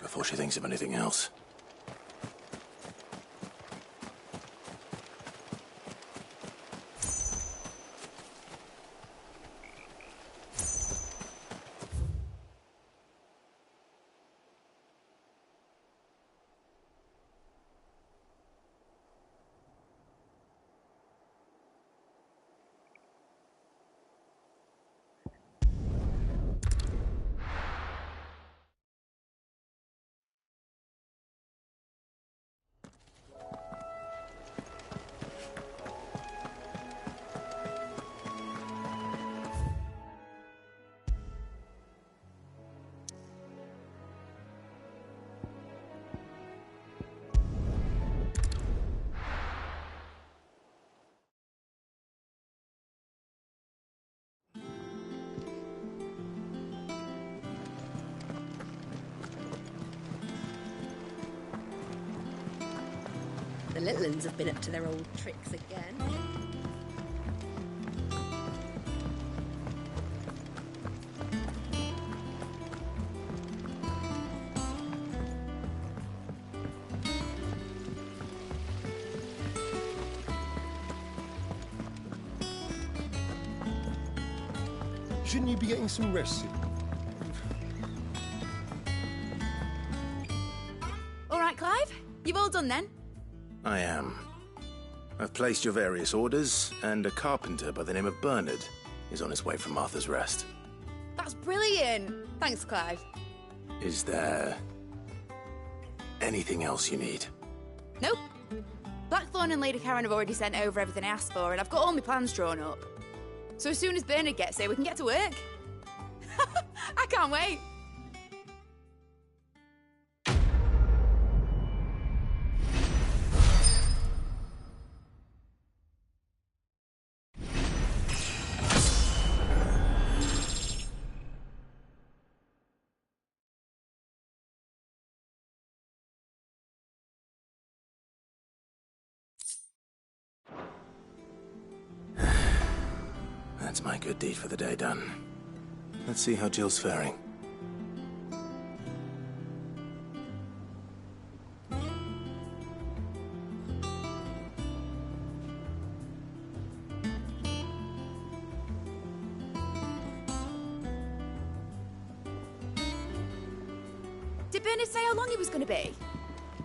before she thinks of anything else. The little uns have been up to their old tricks again. Shouldn't you be getting some rest? All right, Clive. You've all done then? I am. I've placed your various orders, and a carpenter by the name of Bernard is on his way from Arthur's Rest. That's brilliant. Thanks, Clive. Is there anything else you need? Nope. Blackthorn and Lady Karen have already sent over everything I asked for, and I've got all my plans drawn up. So as soon as Bernard gets here, we can get to work. I can't wait. That's my good deed for the day done. Let's see how Jill's faring. Did Bernard say how long he was going to be?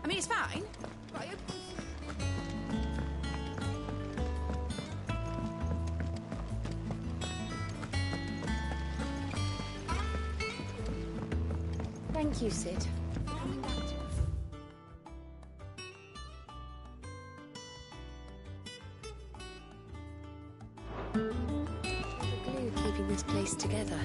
I mean, it's fine. But I hope... Thank you, Sid, for coming back to us. The glue keeping this place together.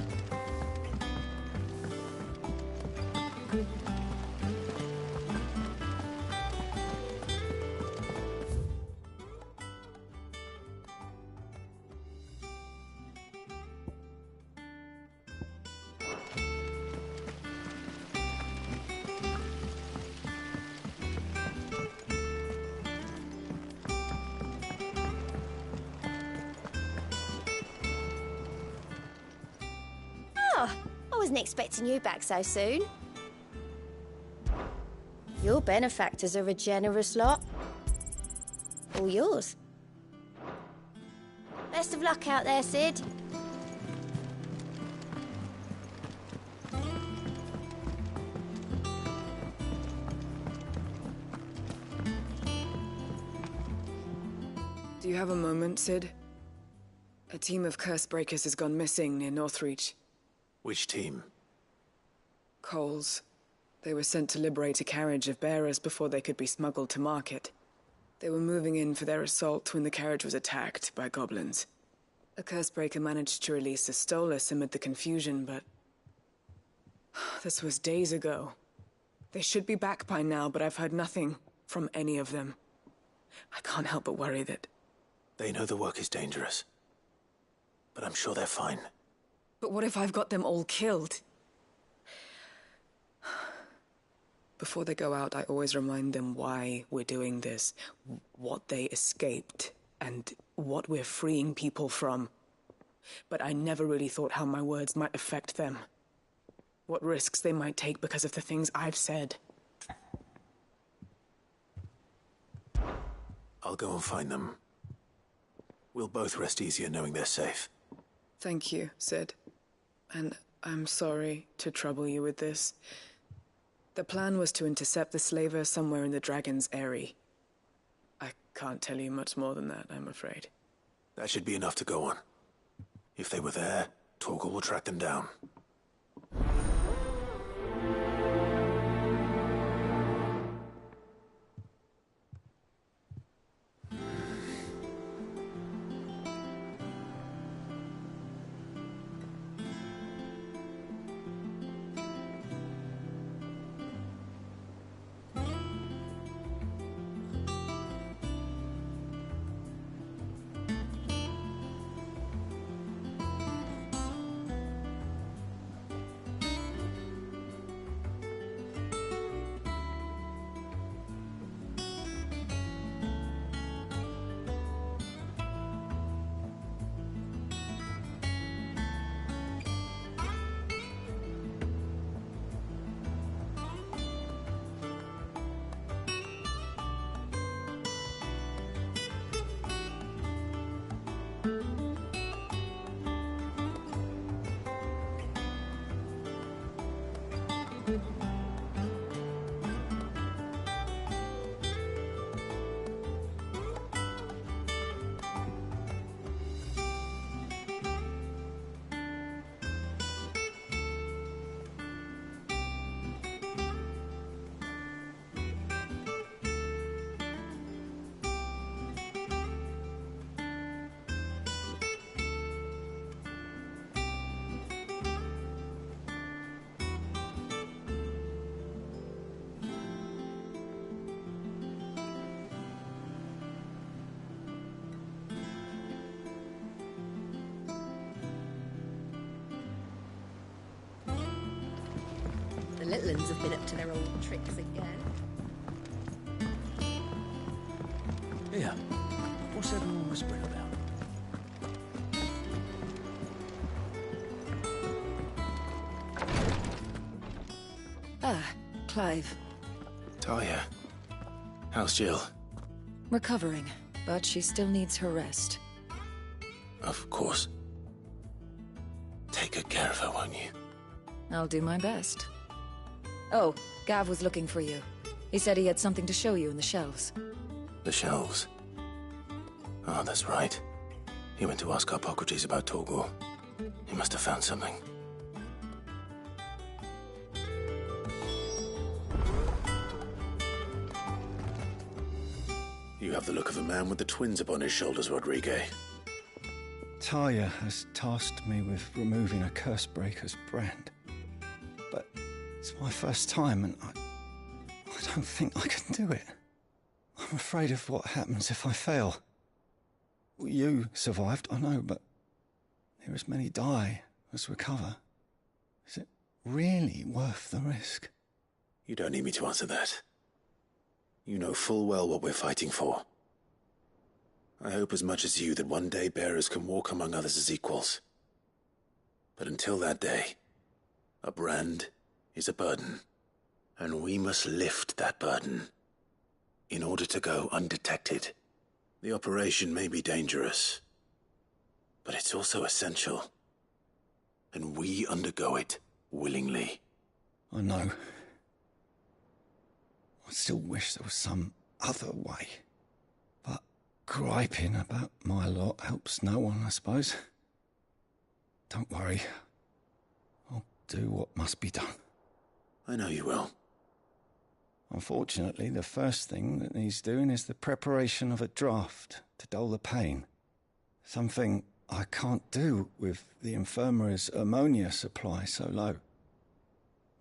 I wasn't expecting you back so soon. Your benefactors are a generous lot. All yours. Best of luck out there, Sid. Do you have a moment, Sid? A team of curse breakers has gone missing near Northreach. Which team? Coles. They were sent to liberate a carriage of bearers before they could be smuggled to market. They were moving in for their assault when the carriage was attacked by goblins. A cursebreaker managed to release a Stolus amid the confusion, but... this was days ago. They should be back by now, but I've heard nothing from any of them. I can't help but worry that... They know the work is dangerous. But I'm sure they're fine. But what if I've got them all killed? Before they go out, I always remind them why we're doing this, what they escaped, and what we're freeing people from. But I never really thought how my words might affect them. what risks they might take because of the things I've said. I'll go and find them. We'll both rest easier knowing they're safe. Thank you, Sid. And I'm sorry to trouble you with this. The plan was to intercept the slaver somewhere in the Dragon's Eyrie. I can't tell you much more than that, I'm afraid. That should be enough to go on. If they were there, Torgal will track them down. The little ones have been up to their old tricks again. Yeah. What's everyone whispering about? Ah, Clive. Talia. How's Jill? Recovering, but she still needs her rest. Of course. Take good care of her, won't you? I'll do my best. Oh, Gav was looking for you. He said he had something to show you in the shelves. The shelves. Oh, that's right. He went to ask Harpocrates about Torgal. He must have found something. You have the look of a man with the twins upon his shoulders, Rodrigue. Talia has tasked me with removing a Cursebreaker's brand. But it's my first time and I don't think I can do it. I'm afraid of what happens if I fail. You survived, I know, but near as many die as recover. Is it really worth the risk? You don't need me to answer that. You know full well what we're fighting for. I hope as much as you that one day bearers can walk among others as equals. But until that day, a brand is a burden, and we must lift that burden in order to go undetected. The operation may be dangerous, but it's also essential, and we undergo it willingly. I know. I still wish there was some other way. But griping about my lot helps no one, I suppose. Don't worry. I'll do what must be done. I know you will. Unfortunately, the first thing that needs doing is the preparation of a draft to dull the pain. Something I can't do with the infirmary's ammonia supply so low.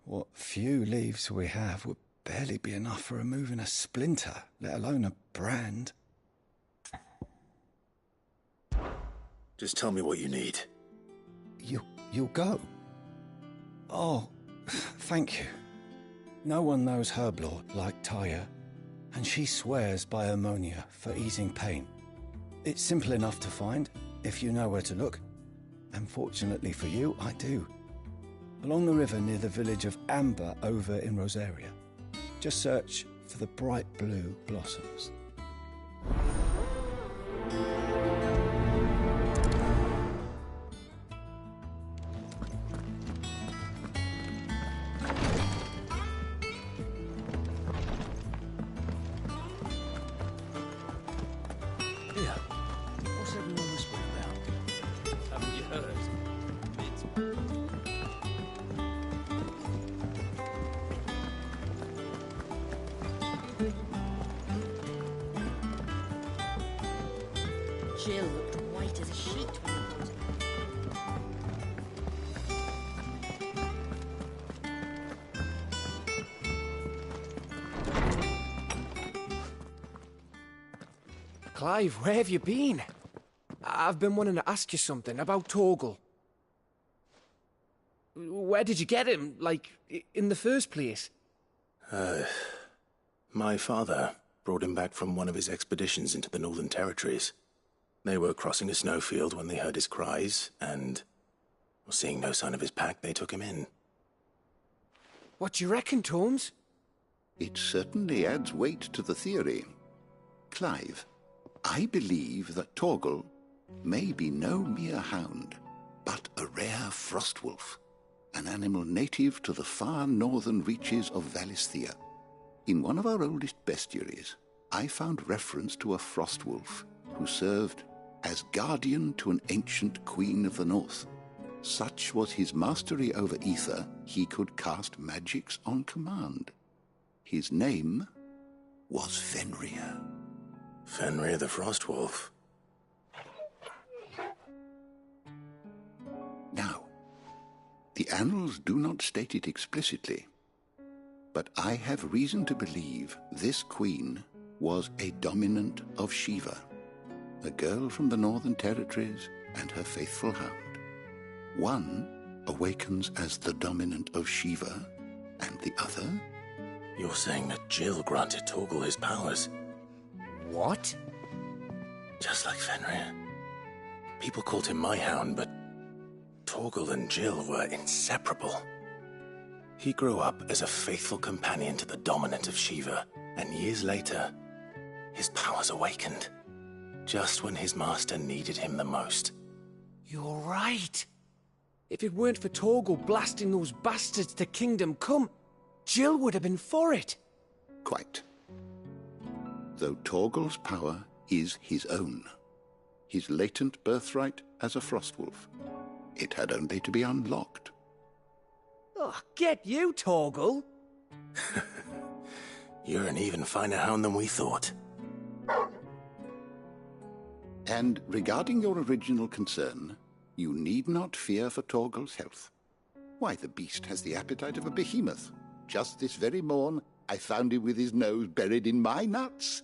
What few leaves we have would barely be enough for removing a splinter, let alone a brand. Just tell me what you need. You'll go? Oh, thank you. No one knows Herblord like Talia, and she swears by ammonia for easing pain. It's simple enough to find, if you know where to look. And fortunately for you, I do. along the river near the village of Amber over in Rosaria. Just search for the bright blue blossoms. Here. What's everyone whispering about? Haven't you heard? Jill looked white as a sheet when I brought it. Clive, where have you been? I've been wanting to ask you something about Torgal. Where did you get him, like, in the first place? My father brought him back from one of his expeditions into the Northern Territories. They were crossing a snowfield when they heard his cries, and seeing no sign of his pack, they took him in. What do you reckon, Tomes? It certainly adds weight to the theory. Clive, I believe that Torgal may be no mere hound, but a rare frostwolf, an animal native to the far northern reaches of Valisthea. In one of our oldest bestiaries, I found reference to a frostwolf who served as guardian to an ancient queen of the north. Such was his mastery over ether, he could cast magics on command. His name was Fenrir. Fenrir the Frostwolf. Now, the annals do not state it explicitly, but I have reason to believe this queen was a dominant of Shiva, a girl from the Northern Territories and her faithful hound. One awakens as the dominant of Shiva, and the other... You're saying that Jill granted Torgal his powers? What? Just like Fenrir. People called him my hound, but Torgal and Jill were inseparable. He grew up as a faithful companion to the dominant of Shiva, and years later, his powers awakened, just when his master needed him the most. You're right. If it weren't for Torgal blasting those bastards to Kingdom Come, Jill would have been for it. Quite. Though Torgal's power is his own, his latent birthright as a frostwolf. It had only to be unlocked. Oh, get you, Torgal! You're an even finer hound than we thought. And regarding your original concern, you need not fear for Torgal's health. Why, the beast has the appetite of a behemoth. Just this very morn, I found him with his nose buried in my nuts.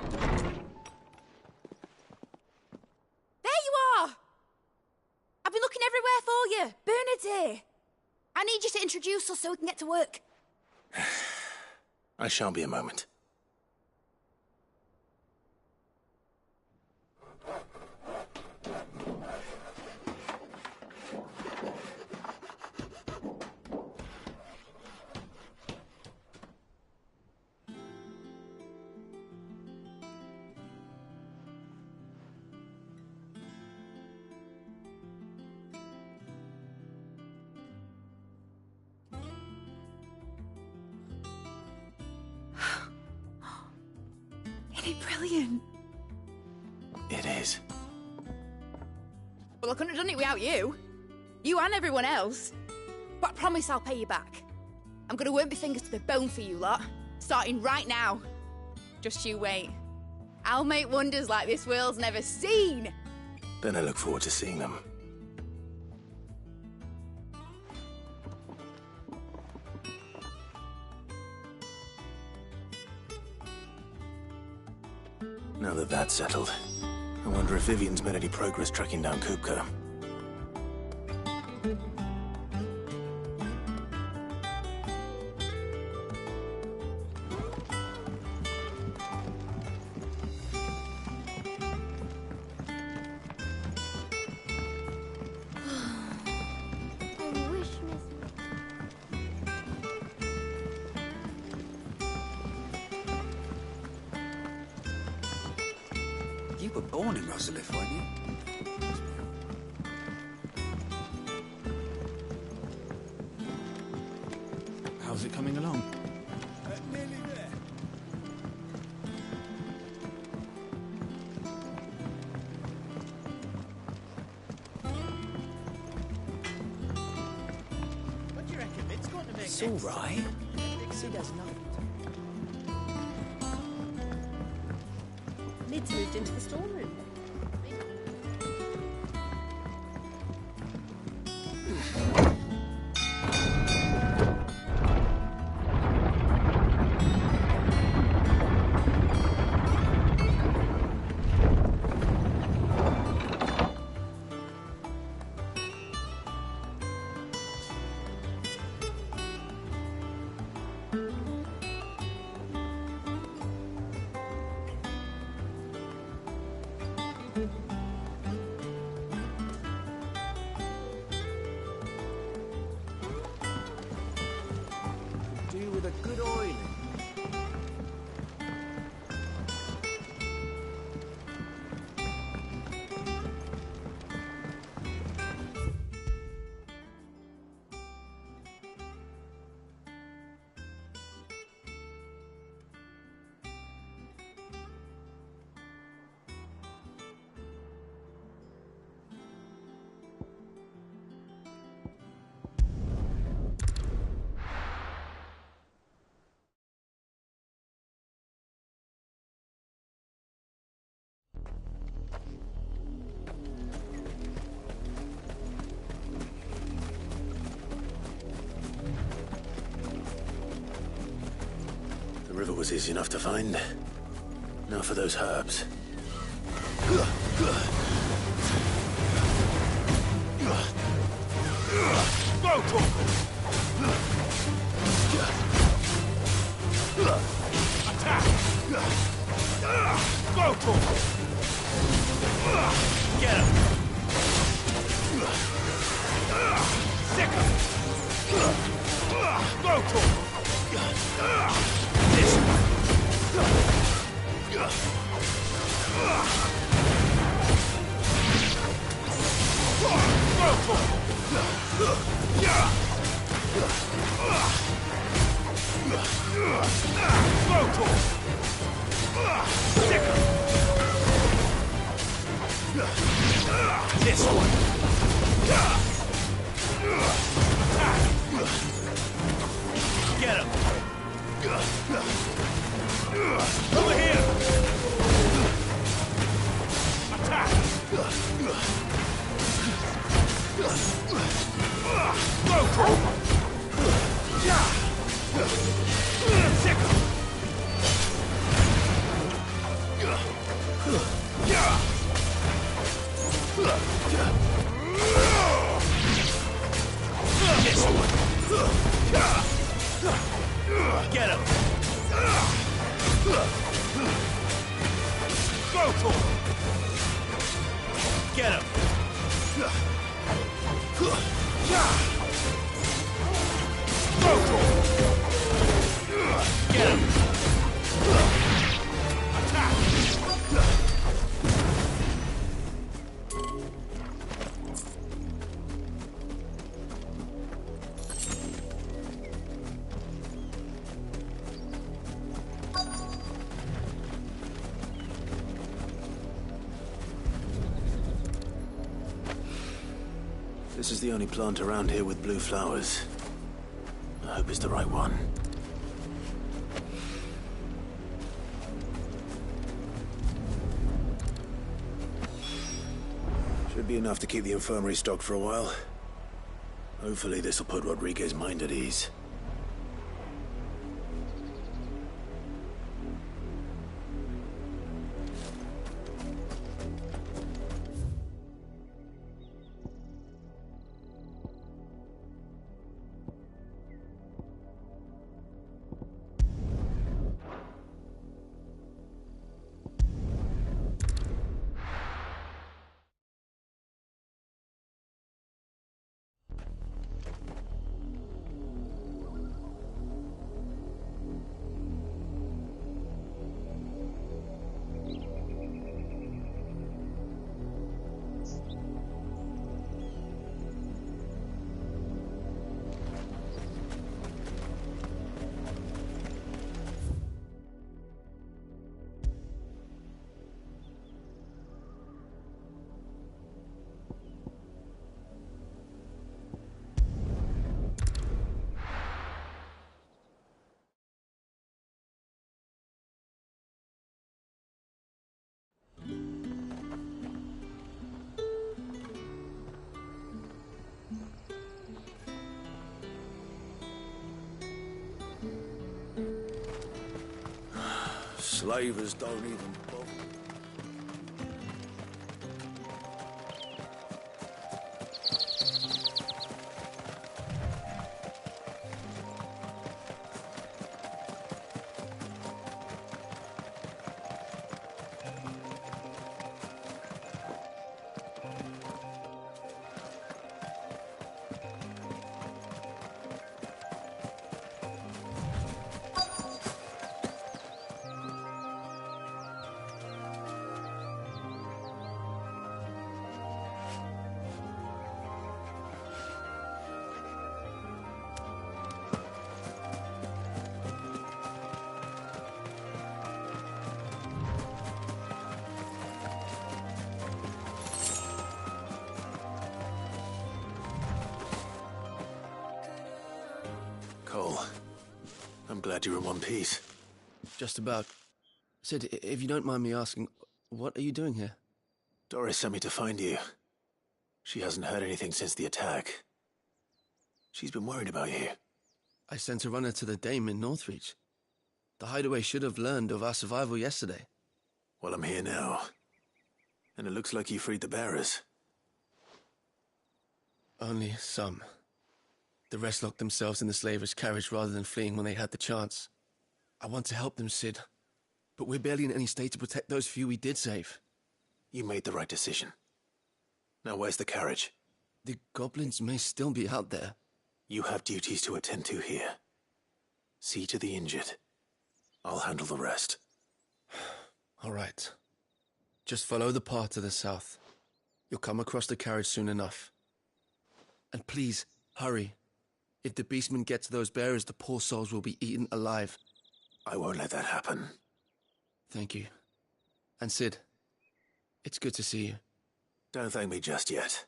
There you are! I've been looking everywhere for you. Bernard's here. I need you to introduce us so we can get to work. I shan't be a moment. Isn't it brilliant? It is. Well, I couldn't have done it without you. You and everyone else. But I promise I'll pay you back. I'm gonna work my fingers to the bone for you lot, starting right now. Just you wait. I'll make wonders like this world's never seen. Then I look forward to seeing them. Now that that's settled, I wonder if Vivian's made any progress tracking down Kupka. I You were born in Rosalith, weren't you? How's it coming along? Nearly there. What do you reckon? It's going to make It's all right. Dixie does nothing. Lid's moved into the storeroom. Do with a good oil. The river was easy enough to find. Now for those herbs. Go, Torkel! Attack! Go, Torkel! Get him! Sick him! Go, Torkel! This one! Go, Torkel! Go, Torkel! Sick him! This one! Attack! Get him! Over here! Attack! Go, Torkel! Sick him! This one! Get him! Go, Torkel! Get him! Go, Torkel! Get him! Attack! This is the only plant around here with blue flowers. I hope it's the right one. Should be enough to keep the infirmary stocked for a while. Hopefully this will put Rodriguez's mind at ease. slavers don't even bother. Cole, I'm glad you're in one piece. Just about. Sid, if you don't mind me asking, what are you doing here? Doris sent me to find you. She hasn't heard anything since the attack. She's been worried about you. I sent a runner to the Dame in Northreach. The hideaway should have learned of our survival yesterday. Well, I'm here now. And it looks like you freed the bearers. Only some. The rest locked themselves in the slavers' carriage rather than fleeing when they had the chance. I want to help them, Sid. But we're barely in any state to protect those few we did save. You made the right decision. Now where's the carriage? The goblins may still be out there. You have duties to attend to here. See to the injured. I'll handle the rest. All right. Just follow the path to the south. You'll come across the carriage soon enough. And please, hurry. If the beastmen get to those bearers, the poor souls will be eaten alive. I won't let that happen. Thank you. And Sid, it's good to see you. Don't thank me just yet.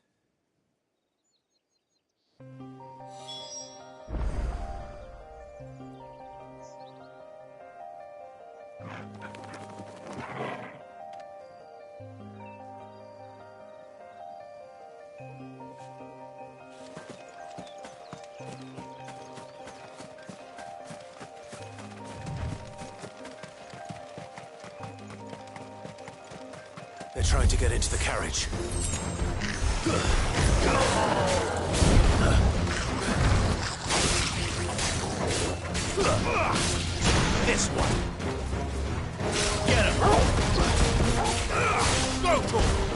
They're trying to get into the carriage. This one. Get him. Go to him.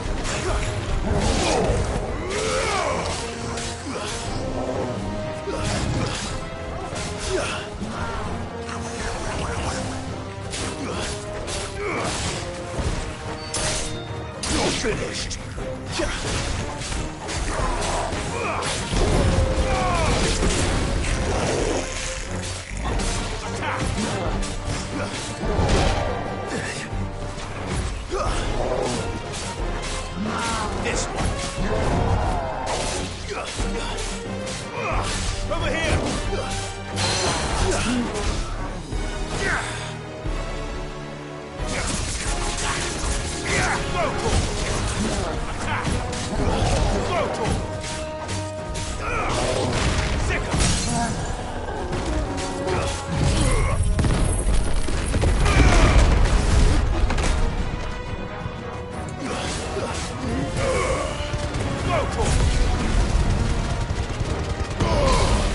Finished. This one. Over here.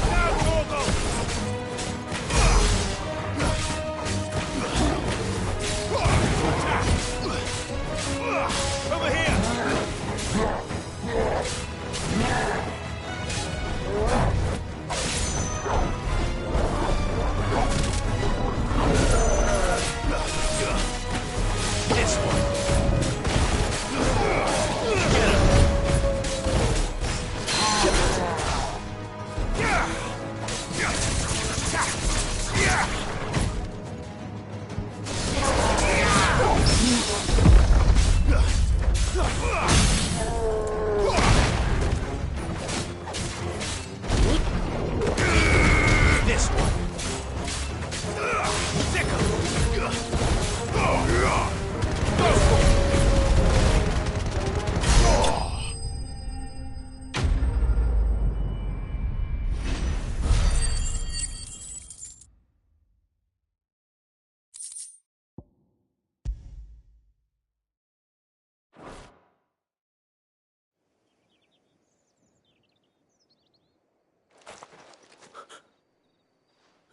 Now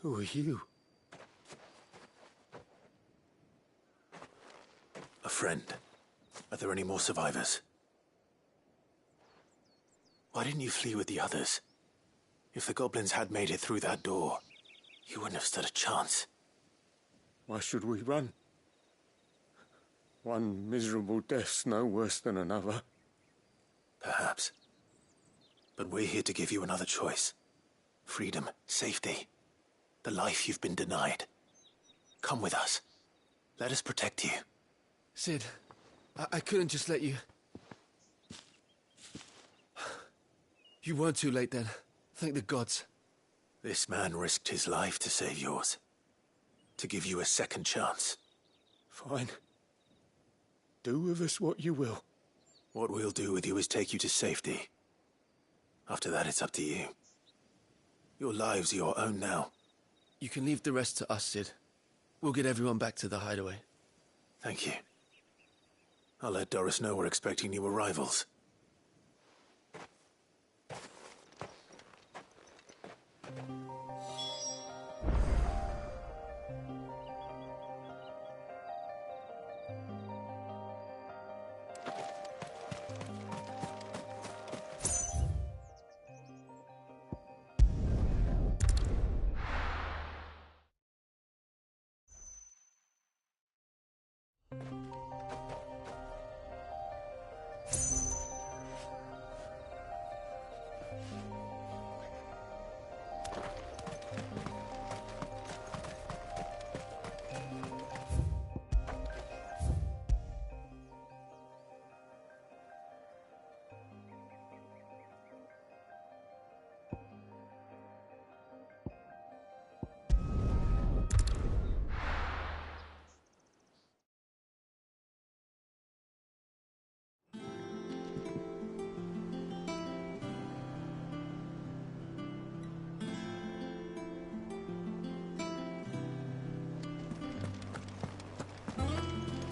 Who are you? A friend. Are there any more survivors? Why didn't you flee with the others? If the goblins had made it through that door, you wouldn't have stood a chance. Why should we run? One miserable death's no worse than another. Perhaps. But we're here to give you another choice. Freedom, safety, the life you've been denied. Come with us. Let us protect you. Sid, I couldn't just let you... You weren't too late then. Thank the gods. This man risked his life to save yours. To give you a second chance. Fine. Do with us what you will. What we'll do with you is take you to safety. After that, it's up to you. Your lives are your own now. You can leave the rest to us, Sid. We'll get everyone back to the hideaway. Thank you. I'll let Doris know we're expecting new arrivals.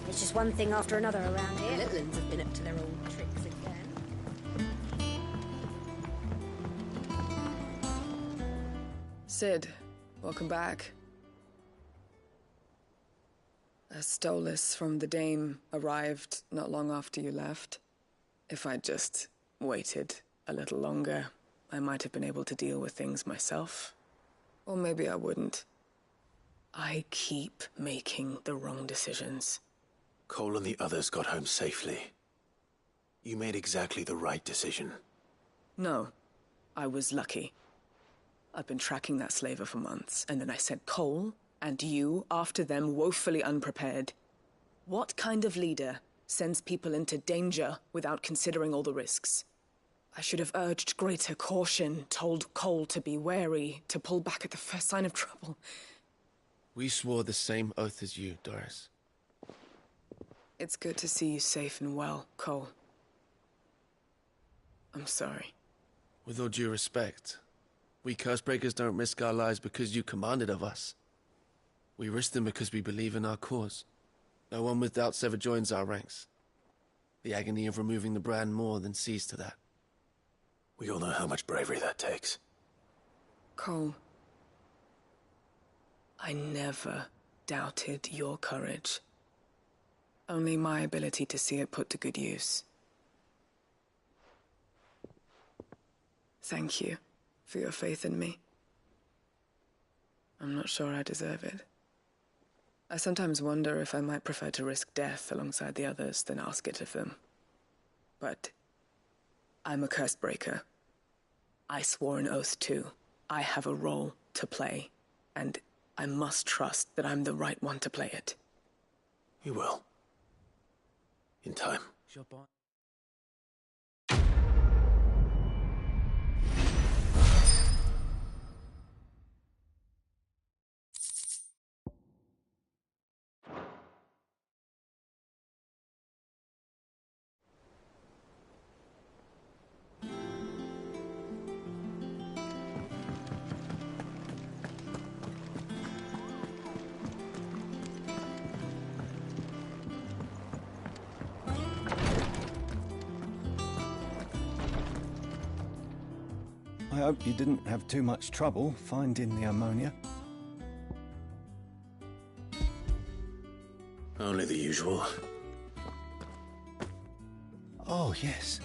It's just one thing after another around here. The Litlands have been up to their old tricks again. Sid, welcome back. A Stolas from the Dame arrived not long after you left. If I'd just waited a little longer, I might have been able to deal with things myself. Or maybe I wouldn't. I keep making the wrong decisions. Cole and the others got home safely. You made exactly the right decision. No, I was lucky. I've been tracking that slaver for months, and then I sent Cole and you after them woefully unprepared. What kind of leader sends people into danger without considering all the risks? I should have urged greater caution, told Cole to be wary, to pull back at the first sign of trouble. We swore the same oath as you, Doris. It's good to see you safe and well, Cole. I'm sorry. With all due respect, we Cursebreakers don't risk our lives because you commanded of us. We risk them because we believe in our cause. No one with doubts ever joins our ranks. The agony of removing the brand more than sees to that. We all know how much bravery that takes. Cole, I never doubted your courage. Only my ability to see it put to good use. Thank you for your faith in me. I'm not sure I deserve it. I sometimes wonder if I might prefer to risk death alongside the others than ask it of them. But I'm a Cursebreaker. I swore an oath too. I have a role to play, and I must trust that I'm the right one to play it. You will. In time. I hope you didn't have too much trouble finding the ammonia. Only the usual. Oh, yes.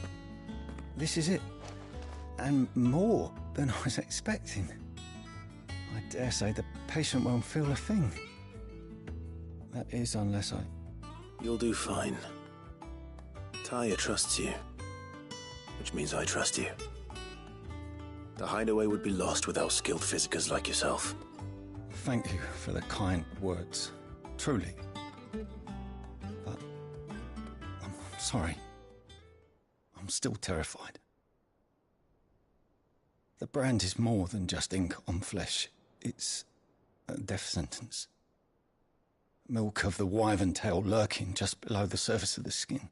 This is it. And more than I was expecting. I dare say the patient won't feel a thing. That is, unless I... You'll do fine. Taya trusts you, which means I trust you. The hideaway would be lost without skilled physicers like yourself. Thank you for the kind words. Truly. But... I'm sorry. I'm still terrified. The brand is more than just ink on flesh. It's a death sentence. Milk of the wyvern tail lurking just below the surface of the skin.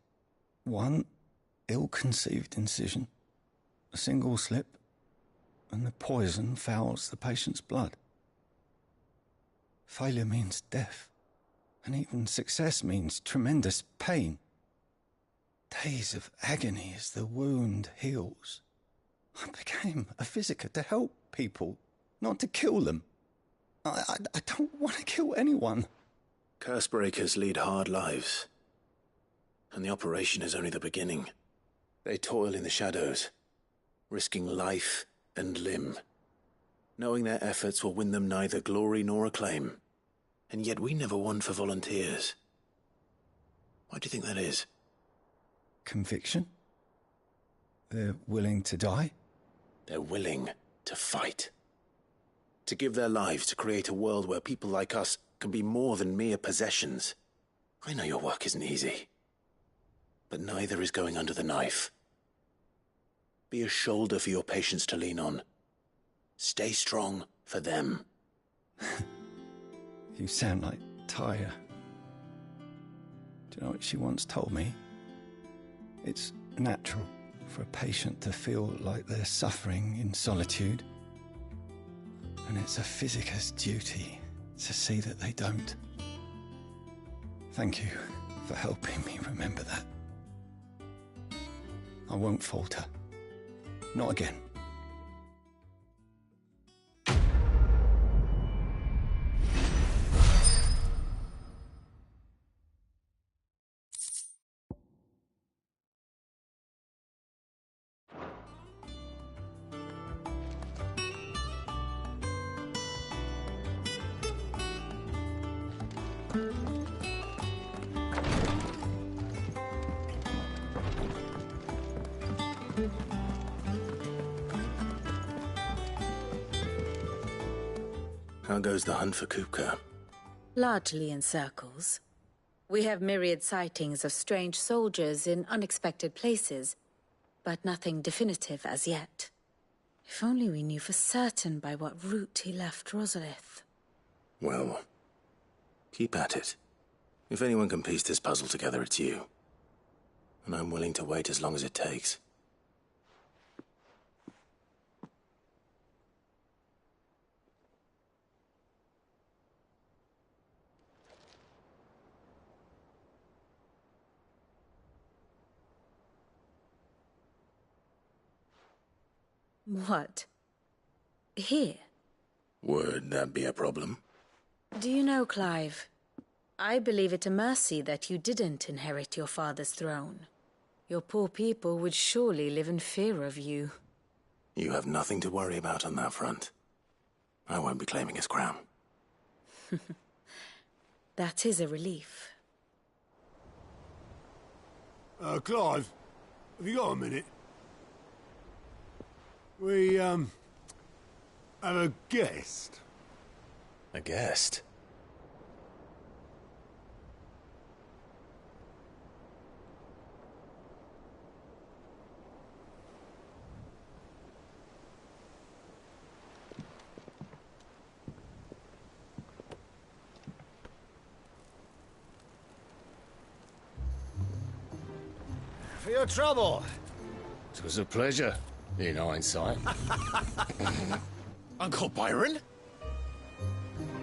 One ill-conceived incision, a single slip, and the poison fouls the patient's blood. Failure means death, and even success means tremendous pain. Days of agony as the wound heals. I became a physiker to help people, not to kill them. I don't want to kill anyone. Cursebreakers lead hard lives, and the operation is only the beginning. They toil in the shadows, risking life and limb, knowing their efforts will win them neither glory nor acclaim. And yet we never won for volunteers. Why do you think that is? Conviction? They're willing to die? They're willing to fight. To give their lives to create a world where people like us can be more than mere possessions. I know your work isn't easy, but neither is going under the knife. Be a shoulder for your patients to lean on. Stay strong for them. You sound like Taya. Do you know what she once told me? It's natural for a patient to feel like they're suffering in solitude. And it's a physiker's duty to see that they don't. Thank you for helping me remember that. I won't falter. Not again. How goes the hunt for Kupka? Largely in circles. We have myriad sightings of strange soldiers in unexpected places, but nothing definitive as yet. If only we knew for certain by what route he left Rosalith. Well, keep at it. If anyone can piece this puzzle together, it's you. And I'm willing to wait as long as it takes. What? Here? Would that be a problem? Do you know, Clive, I believe it a mercy that you didn't inherit your father's throne. Your poor people would surely live in fear of you. You have nothing to worry about on that front. I won't be claiming his crown. That is a relief. Clive, have you got a minute? We, have a guest. A guest? For your trouble. It was a pleasure, in hindsight. Uncle Byron?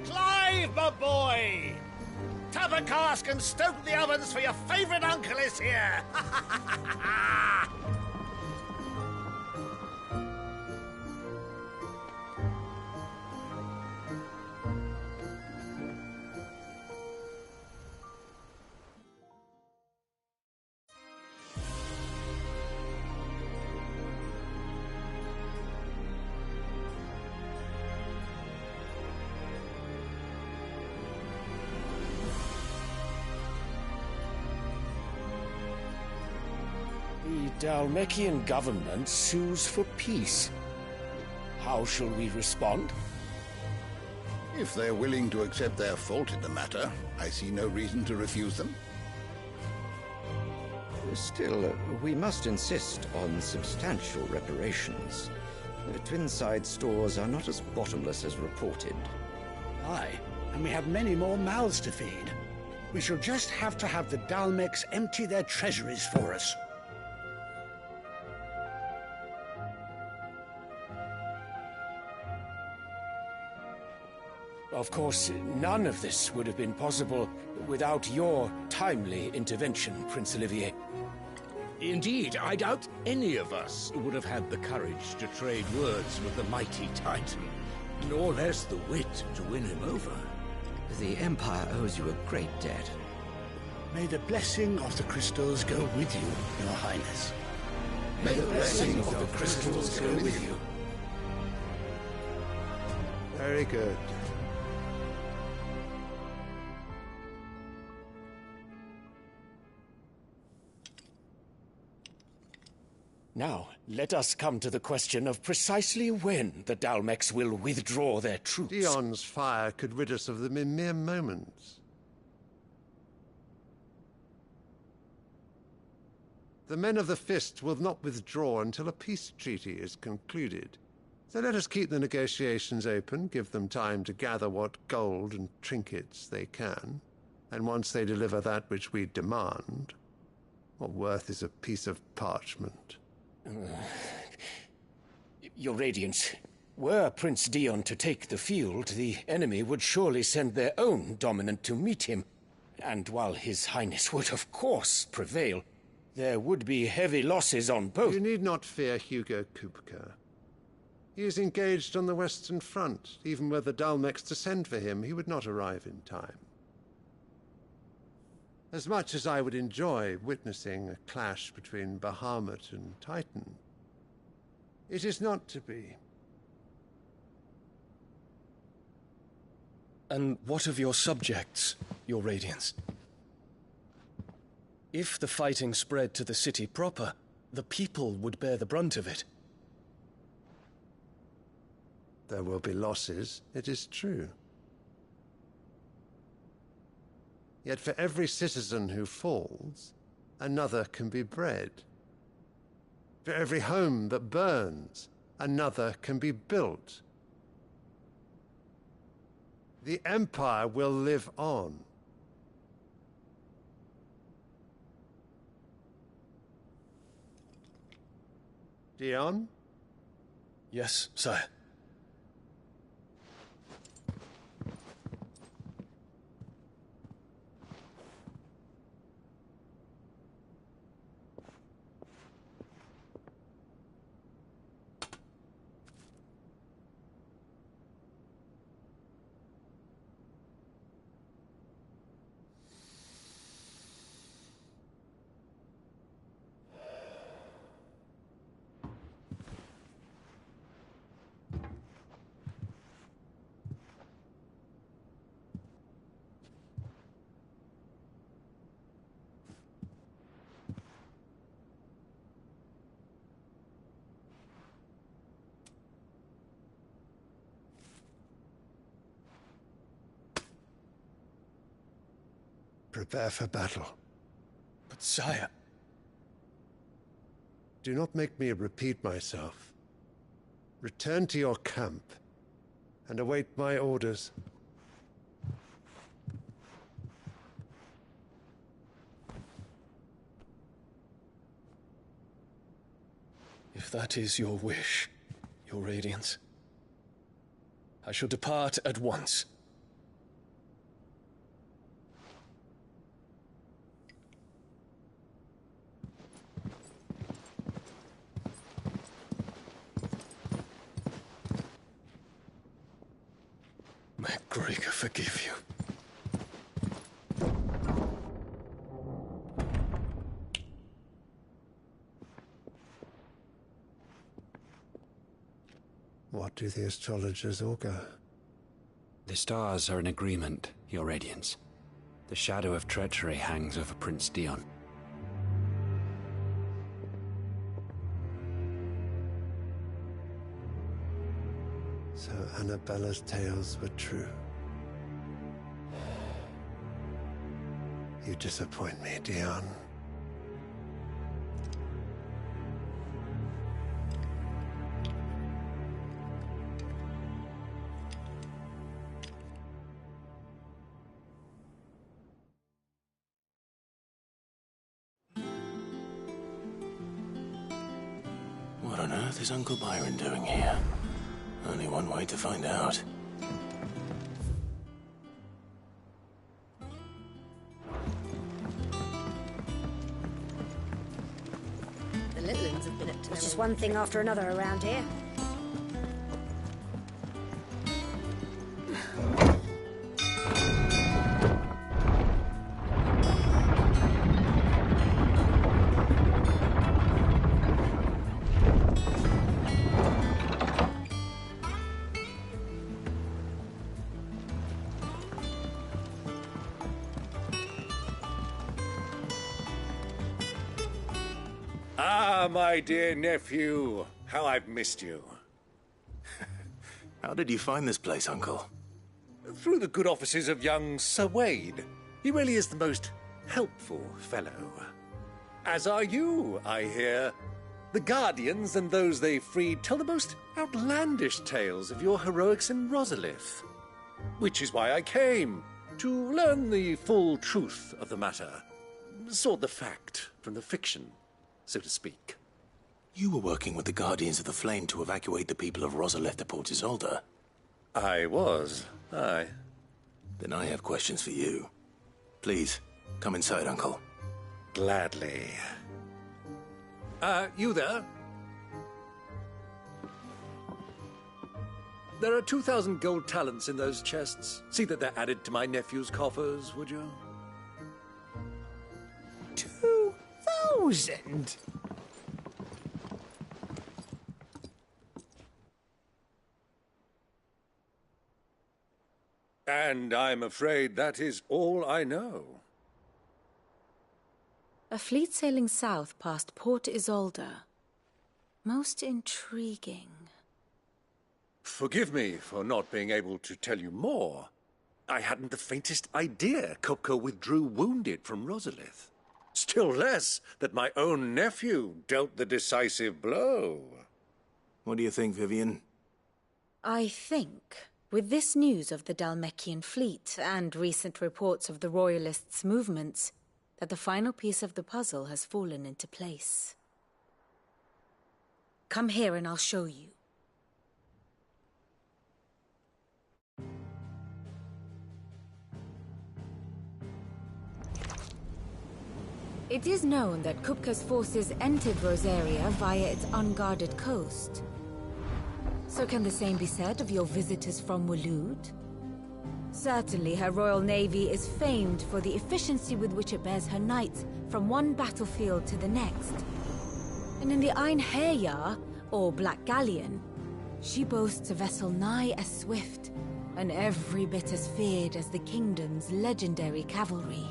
Clive, my boy! Tap a cask and stoke the ovens for your favourite uncle is here! The Dalmekian government sues for peace. How shall we respond? If they're willing to accept their fault in the matter, I see no reason to refuse them. Still, we must insist on substantial reparations. Twinside stores are not as bottomless as reported. Aye, and we have many more mouths to feed. We shall just have to have the Dalmecs empty their treasuries for us. Of course, none of this would have been possible without your timely intervention, Prince Olivier. Indeed, I doubt any of us would have had the courage to trade words with the mighty Titan, nor less the wit to win him over. The Empire owes you a great debt. May the blessing of the crystals go with you, Your Highness. May the blessing of the crystals go with you. Very good. Now, let us come to the question of precisely when the Dalmecs will withdraw their troops. Dion's fire could rid us of them in mere moments. The men of the Fist will not withdraw until a peace treaty is concluded. So let us keep the negotiations open, give them time to gather what gold and trinkets they can, and once they deliver that which we demand, what worth is a piece of parchment? Your Radiance, were Prince Dion to take the field, the enemy would surely send their own dominant to meet him. And while His Highness would of course prevail, there would be heavy losses on both. You need not fear Hugo Kupka. He is engaged on the Western Front. Even were the Dalmecs to send for him, he would not arrive in time. As much as I would enjoy witnessing a clash between Bahamut and Titan, it is not to be. And what of your subjects, Your Radiance? If the fighting spread to the city proper, the people would bear the brunt of it. There will be losses, it is true. Yet for every citizen who falls, another can be bred. For every home that burns, another can be built. The Empire will live on. Dion? Yes, sire. Prepare for battle. But sire... Do not make me repeat myself. Return to your camp and await my orders. If that is your wish, Your Radiance, I shall depart at once. May Gregor forgive you. What do the astrologers augur? The stars are in agreement, Your Radiance. The shadow of treachery hangs over Prince Dion. Annabella's tales were true. You disappoint me, Dion. What on earth is Uncle Byron doing here? Only one way to find out. The little ones have been up to It's just one thing after another around here. Ah, my dear nephew. How I've missed you. How did you find this place, Uncle? Through the good offices of young Sir Wade. He really is the most helpful fellow. As are you, I hear. The Guardians and those they freed tell the most outlandish tales of your heroics in Rosalith. Which is why I came, to learn the full truth of the matter. Sort the fact from the fiction, so to speak. You were working with the Guardians of the Flame to evacuate the people of Rosalith to Port Isolde. I was, aye. Then I have questions for you. Please, come inside, Uncle. Gladly. You there? There are 2,000 gold talents in those chests. See that they're added to my nephew's coffers, would you? 2,000? And I'm afraid that is all I know. A fleet sailing south past Port Isolde. Most intriguing. Forgive me for not being able to tell you more. I hadn't the faintest idea Kupka withdrew wounded from Rosalith. Still less that my own nephew dealt the decisive blow. What do you think, Vivian? I think, with this news of the Dhalmekian fleet and recent reports of the Royalists' movements, that the final piece of the puzzle has fallen into place. Come here and I'll show you. It is known that Kupka's forces entered Rosaria via its unguarded coast. So can the same be said of your visitors from Waloed? Certainly her Royal Navy is famed for the efficiency with which it bears her knights from one battlefield to the next. And in the Einherjar, or Black Galleon, she boasts a vessel nigh as swift, and every bit as feared as the kingdom's legendary cavalry.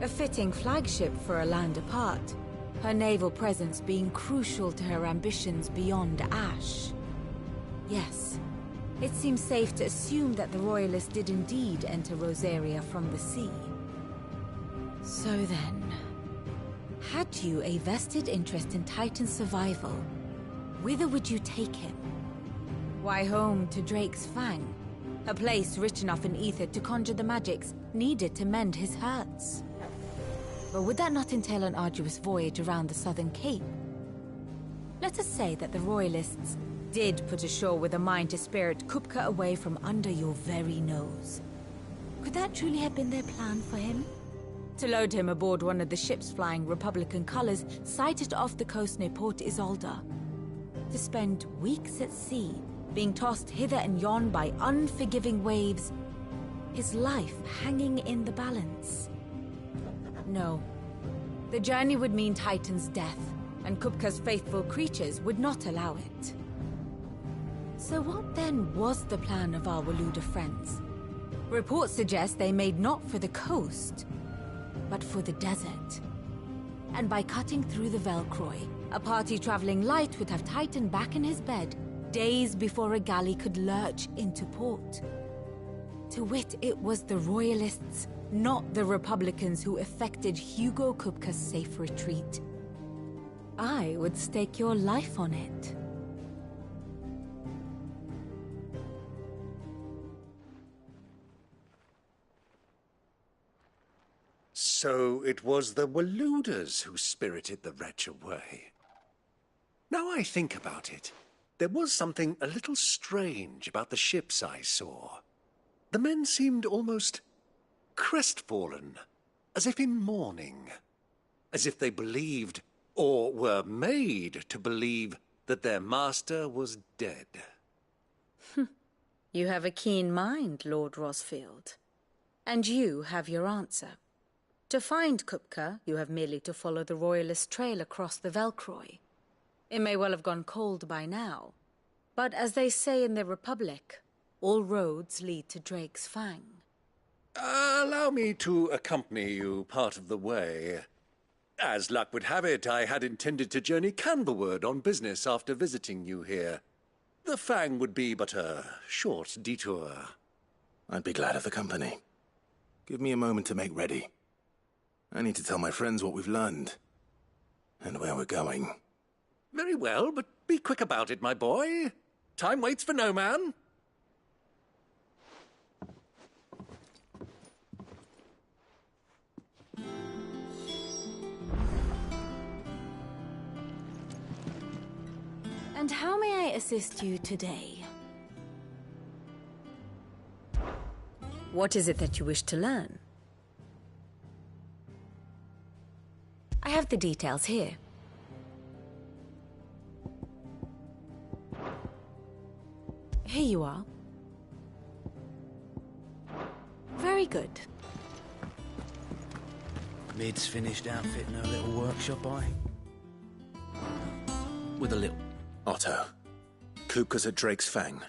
A fitting flagship for a land apart, her naval presence being crucial to her ambitions beyond Ash. Yes, it seems safe to assume that the Royalists did indeed enter Rosaria from the sea. So then, had you a vested interest in Titan's survival, whither would you take him? Why, home to Drake's Fang, a place rich enough in ether to conjure the magics needed to mend his hurts. But would that not entail an arduous voyage around the Southern Cape? Let us say that the Royalists did put ashore with a mind to spirit Kupka away from under your very nose. Could that truly have been their plan for him? To load him aboard one of the ships flying Republican colors sighted off the coast near Port Isolde. To spend weeks at sea, being tossed hither and yon by unforgiving waves, his life hanging in the balance. No. The journey would mean Titan's death, and Kupka's faithful creatures would not allow it. So what then was the plan of our Waluda friends? Reports suggest they made not for the coast, but for the desert. And by cutting through the Velcroy, a party traveling light would have Titan back in his bed, days before a galley could lurch into port. To wit, it was the Royalists, not the Republicans, who effected Hugo Kupka's safe retreat. I would stake your life on it. So it was the Waluders who spirited the wretch away. Now I think about it, there was something a little strange about the ships I saw. The men seemed almost crestfallen, as if in mourning, as if they believed, or were made to believe, that their master was dead. You have a keen mind, Lord Rosfield. And you have your answer. To find Kupka, you have merely to follow the Royalist trail across the Velcroy. It may well have gone cold by now, but as they say in the Republic, all roads lead to Drake's Fang. Allow me to accompany you part of the way. As luck would have it, I had intended to journey Canberward on business after visiting you here. The Fang would be but a short detour. I'd be glad of the company. Give me a moment to make ready. I need to tell my friends what we've learned, and where we're going. Very well, but be quick about it, my boy. Time waits for no man. And how may I assist you today? What is it that you wish to learn? I have the details here. Here you are. Very good. Mid's finished outfitting her little workshop, With a little. Otto, Kupka's at Drake's Fang.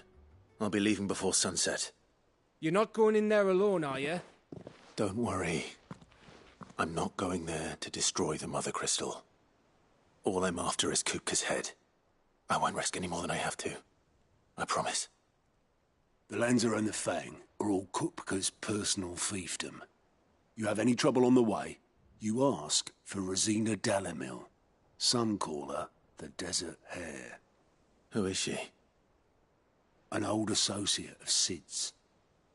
I'll be leaving before sunset. You're not going in there alone, are you? Don't worry. I'm not going there to destroy the Mother Crystal. All I'm after is Kupka's head. I won't risk any more than I have to. I promise. The lands around the Fang are all Kupka's personal fiefdom. You have any trouble on the way, you ask for Rosina Dalamil. Some call her the Desert Hare. Who is she? An old associate of Sid's,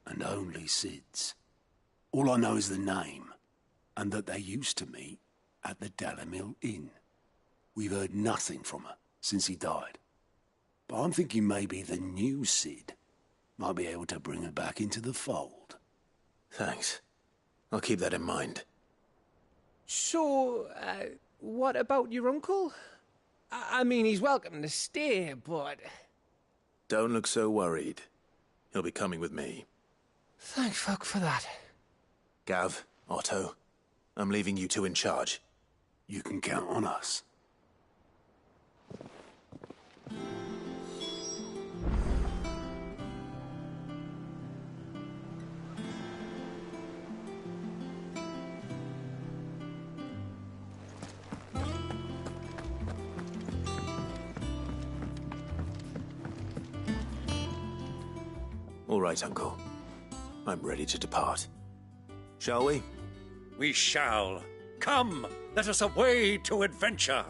and only Sid's. All I know is the name, and that they used to meet at the Dalamil Inn. We've heard nothing from her since he died. But I'm thinking maybe the new Sid might be able to bring her back into the fold. Thanks. I'll keep that in mind. So, what about your uncle? I mean, he's welcome to stay, but... Don't look so worried. He'll be coming with me. Thank fuck for that. Gav, Otto, I'm leaving you two in charge. You can count on us. All right, Uncle. I'm ready to depart. Shall we? We shall. Come, let us away to adventure.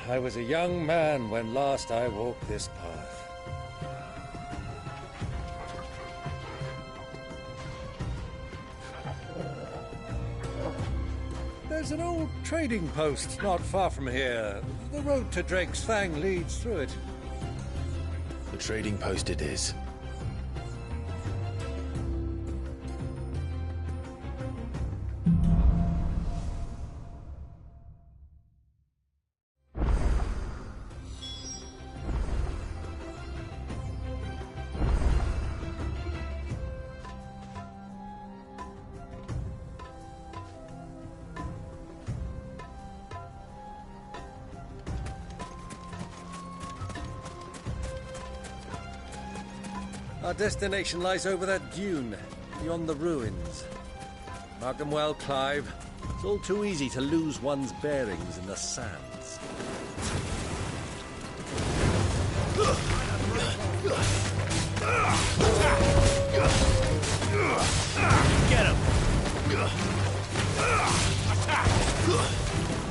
I was a young man when last I walked this path. There's an old trading post not far from here. The road to Drake's Fang leads through it. The trading post it is. Our destination lies over that dune, beyond the ruins. Mark them well, Clive. It's all too easy to lose one's bearings in the sands. Get him!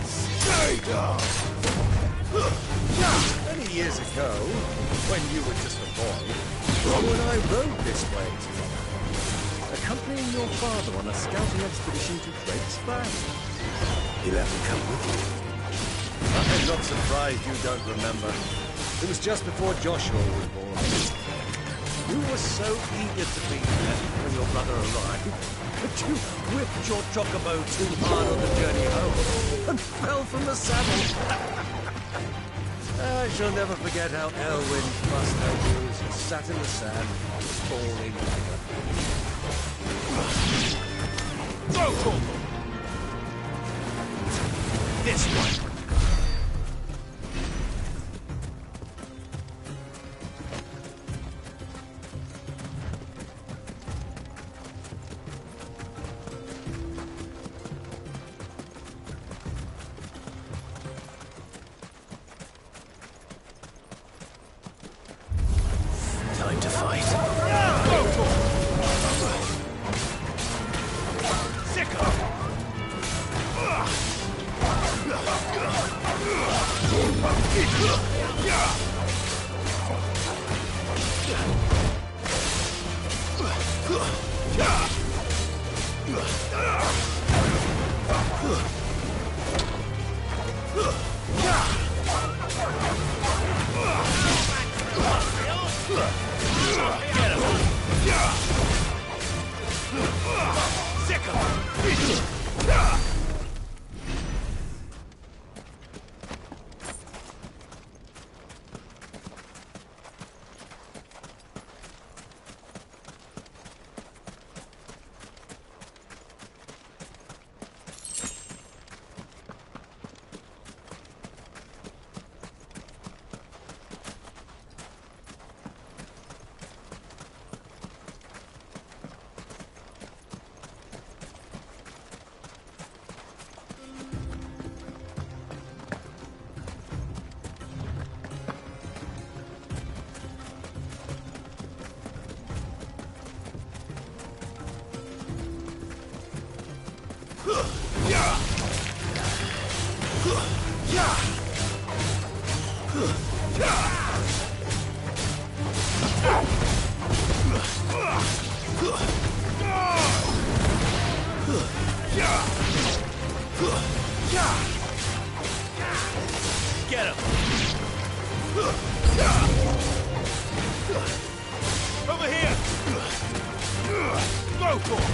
Stay down! Many years ago, when you were just a boy, you and I rode this way together, accompanying your father on a scouting expedition to Drake's Fang. He let me come with you. I'm not surprised you don't remember. It was just before Joshua was born. You were so eager to be there when your brother arrived that you whipped your chocobo too hard on the journey home and fell from the saddle. I shall never forget how Elwyn must have you as he sat in the sand, falling like a... Go! This one! Time to fight. Get him! Over here! Go for it!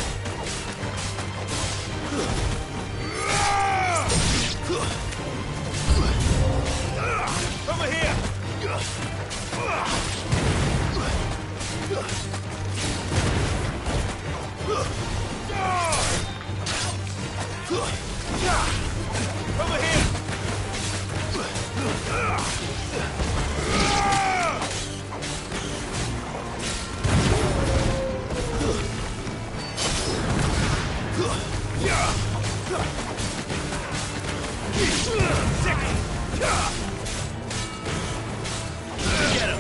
Over here! Over here! Get him!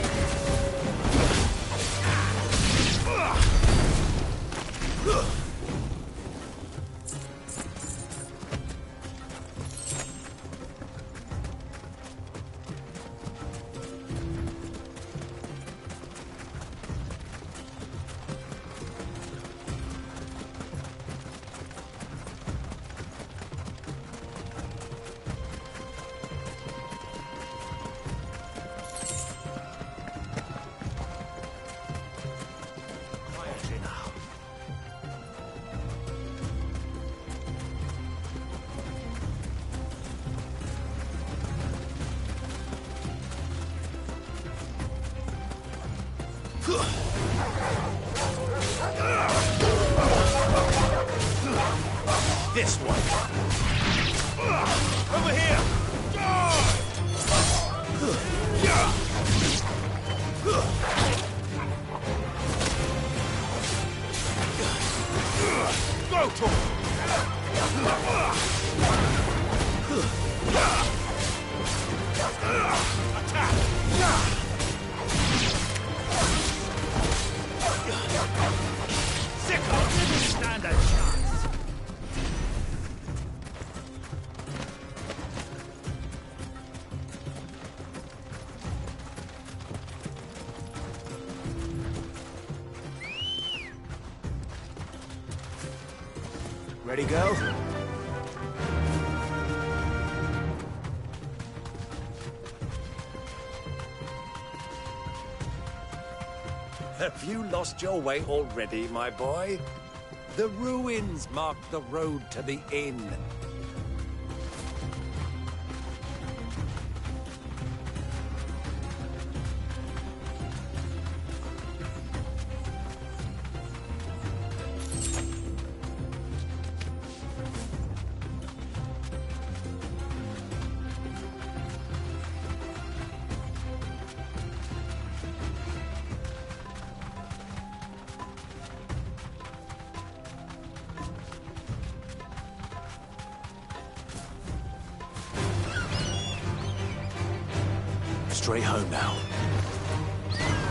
This one. Over here. Go to him. Attack. Sickle. Stand a chance. Ready, go? Have you lost your way already, my boy? The ruins mark the road to the inn. Straight home now.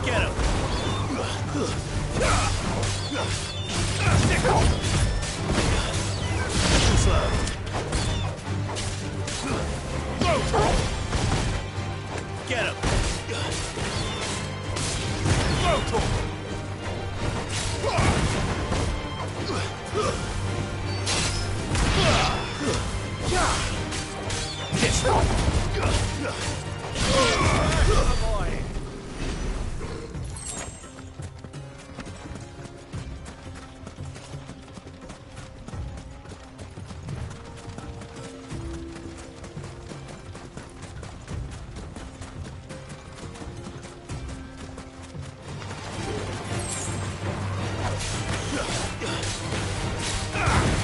Get him. Too slow. Go. Get him. Go to him. This one.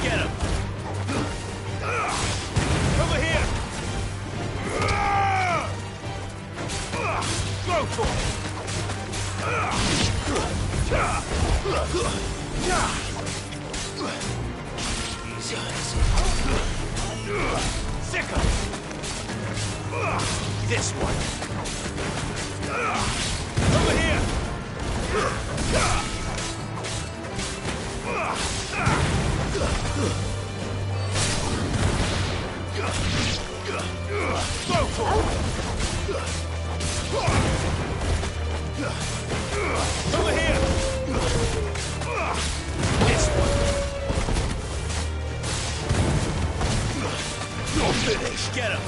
Get him! Over here! Go to him! Easy, easy. Sickle! This one! Over here! Go for it! Over here! This one! You're finished! Get him!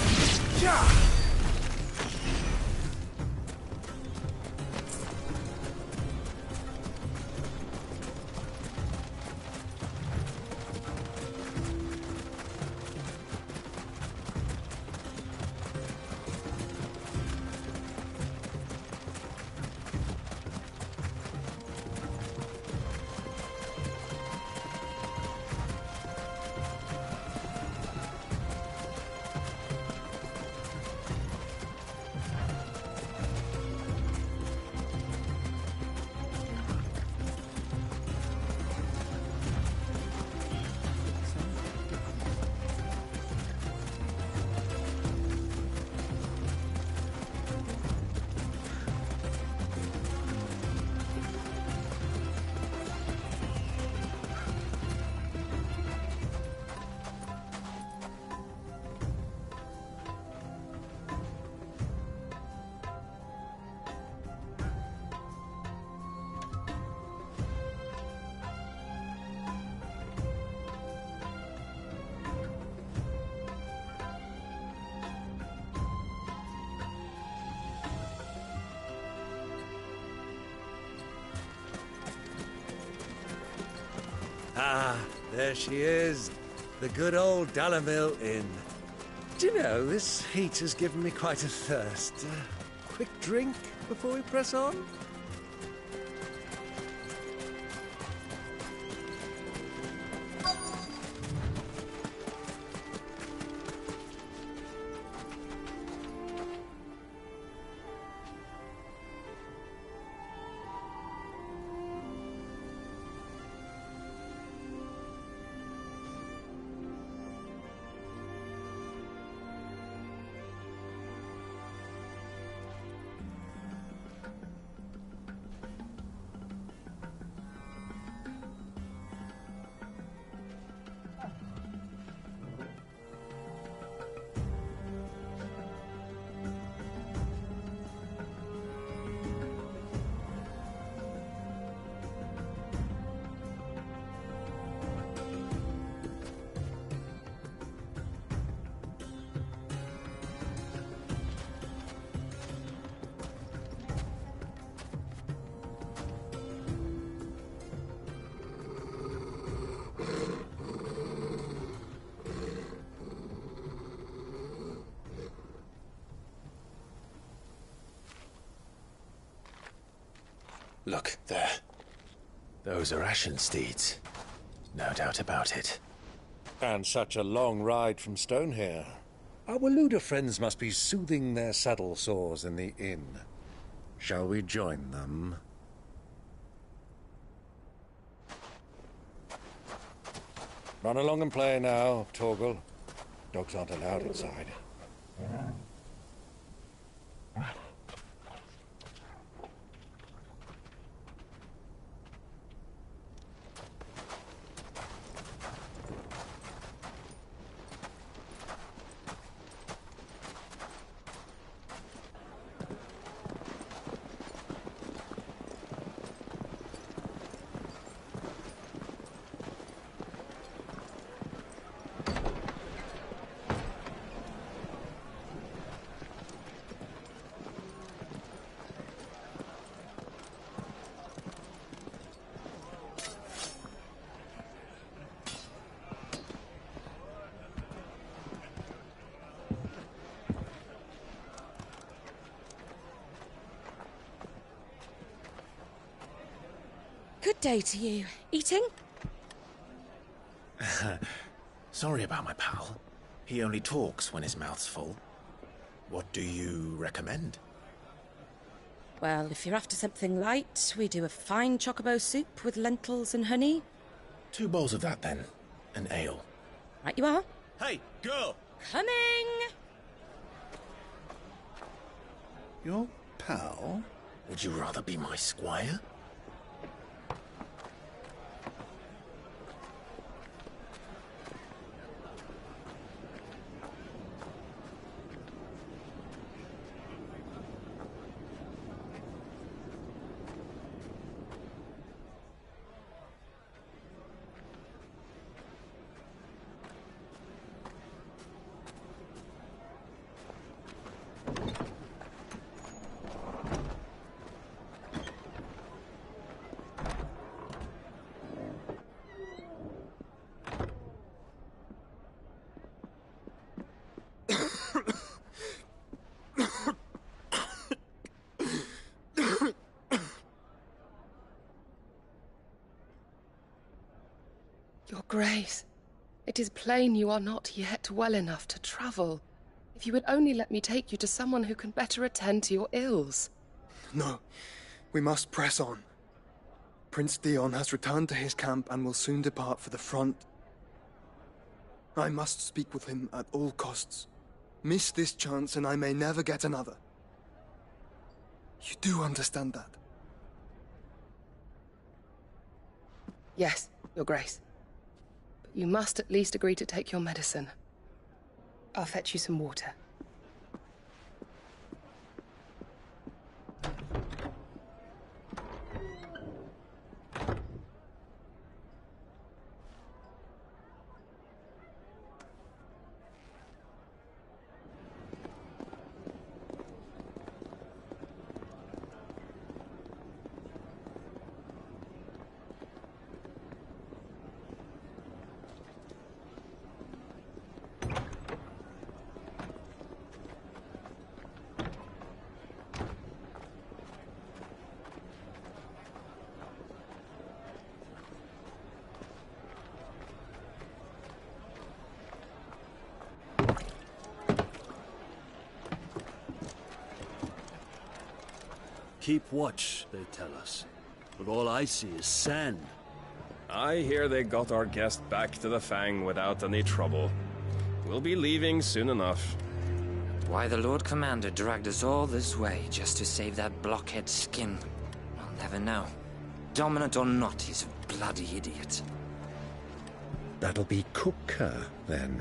Ah, there she is. The good old Dalamil Inn. Do you know, this heat has given me quite a thirst. Quick drink before we press on? Look, there. Those are ashen steeds. No doubt about it. And such a long ride from Stonehere. Our Waluda friends must be soothing their saddle sores in the inn. Shall we join them? Run along and play now, Torgal. Dogs aren't allowed inside. Good day to you. Eating? Sorry about my pal. He only talks when his mouth's full. What do you recommend? Well, if you're after something light, we do a fine chocobo soup with lentils and honey. 2 bowls of that, then. An ale. Right you are. Hey, girl! Coming! Your pal? Would you rather be my squire? Your Grace, it is plain you are not yet well enough to travel. If you would only let me take you to someone who can better attend to your ills. No, we must press on. Prince Dion has returned to his camp and will soon depart for the front. I must speak with him at all costs. Miss this chance and I may never get another. You do understand that? Yes, Your Grace. But you must at least agree to take your medicine. I'll fetch you some water. Keep watch, they tell us. But all I see is sand. I hear they got our guest back to the Fang without any trouble. We'll be leaving soon enough. Why the Lord Commander dragged us all this way just to save that blockhead skin, I'll never know. Dominant or not, he's a bloody idiot. That'll be Cooker, then.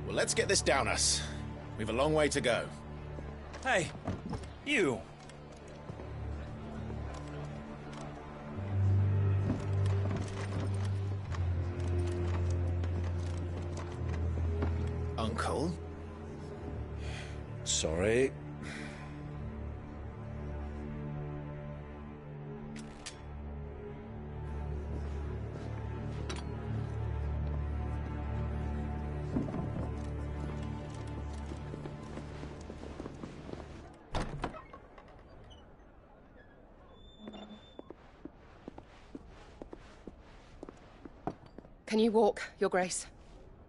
Well, let's get this down us. We've a long way to go. Hey, you! Uncle? Sorry. Can you walk, Your Grace?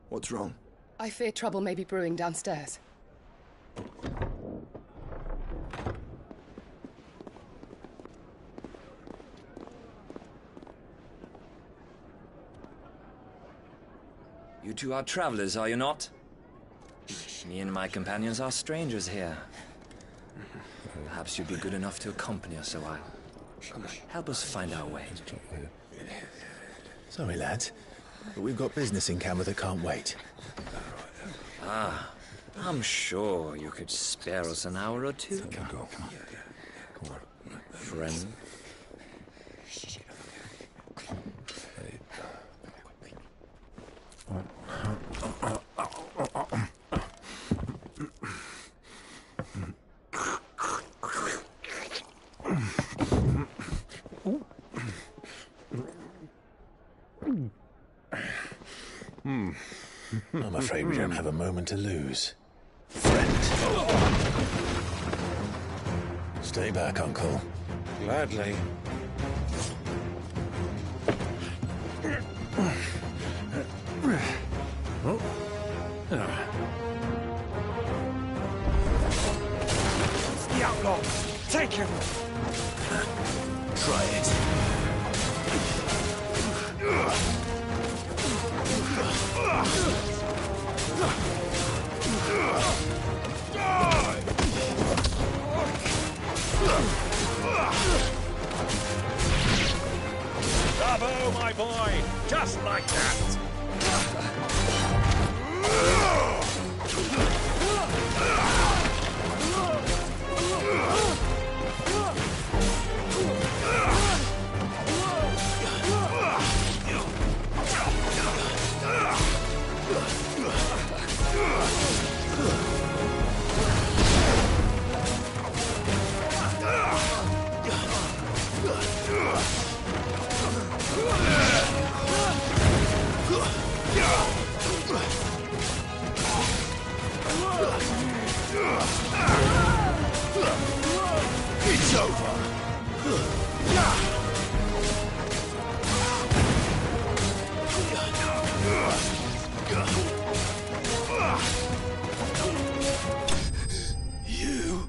What's wrong? I fear trouble may be brewing downstairs. You two are travelers, are you not? Me and my companions are strangers here. Perhaps you'd be good enough to accompany us a while. Help us find our way. Sorry, lads, but we've got business in camera that can't wait. Ah, I'm sure you could spare us an hour or two. Come on. Friend. I'm afraid we don't have a moment to lose. Friend. Stay back, Uncle. Gladly. The outlaw! Take him! Try it. Bravo, my boy! Just like that! It's over. You.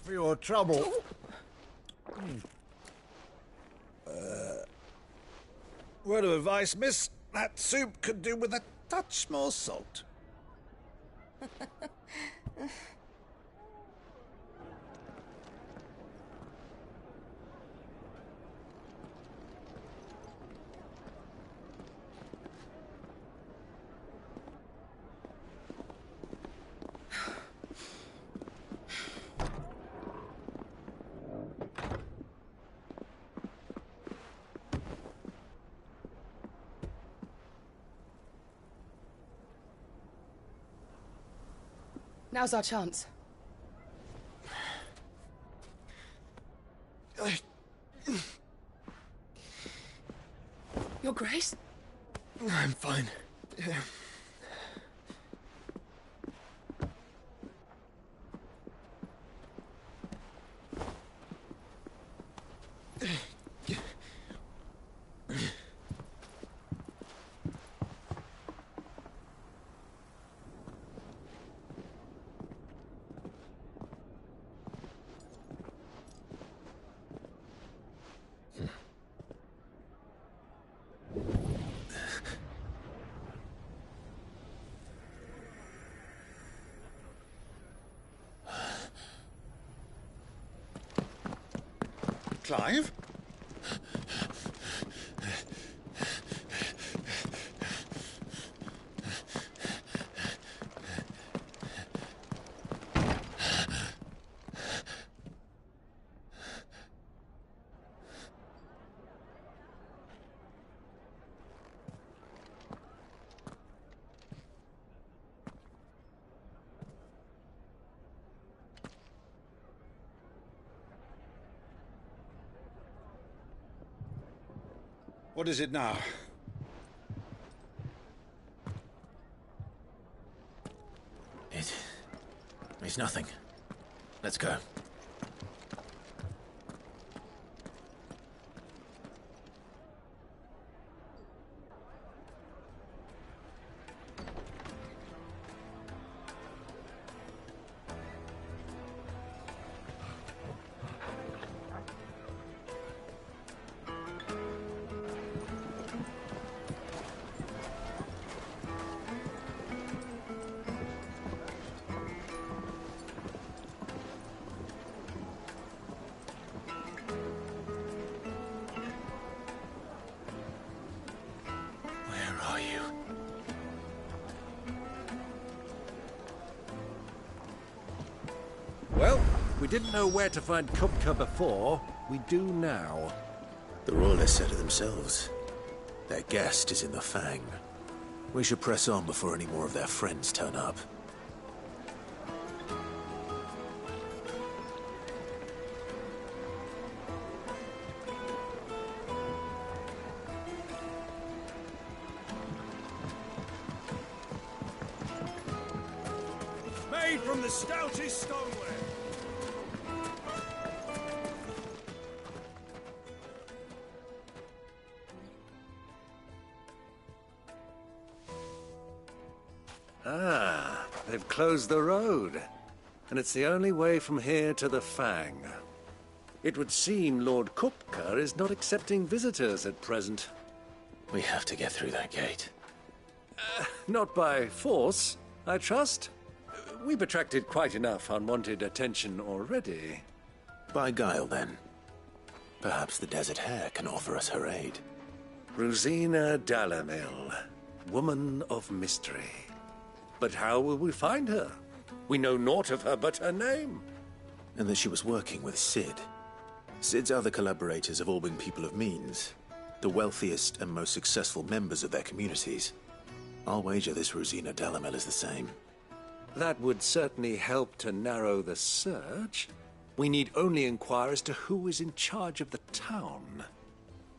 For your trouble. Word of advice, miss. That soup could do with a touch more salt. Now's our chance. Your Grace? I'm fine. Clive? What is it now? It's nothing. Let's go. Well, we didn't know where to find Kupka before. We do now. The Royalists said it themselves. Their guest is in the Fang. We should press on before any more of their friends turn up. Made from the stoutest stoneware. Ah, they've closed the road. And it's the only way from here to the Fang. It would seem Lord Kupka is not accepting visitors at present. We have to get through that gate. Not by force, I trust. We've attracted quite enough unwanted attention already. By guile, then. Perhaps the Desert Hare can offer us her aid. Rosina Dalamil, woman of mystery. But how will we find her? We know naught of her but her name. And that she was working with Sid. Sid's other collaborators have all been people of means, the wealthiest and most successful members of their communities. I'll wager this Rosina Dalamil is the same. That would certainly help to narrow the search. We need only inquire as to who is in charge of the town.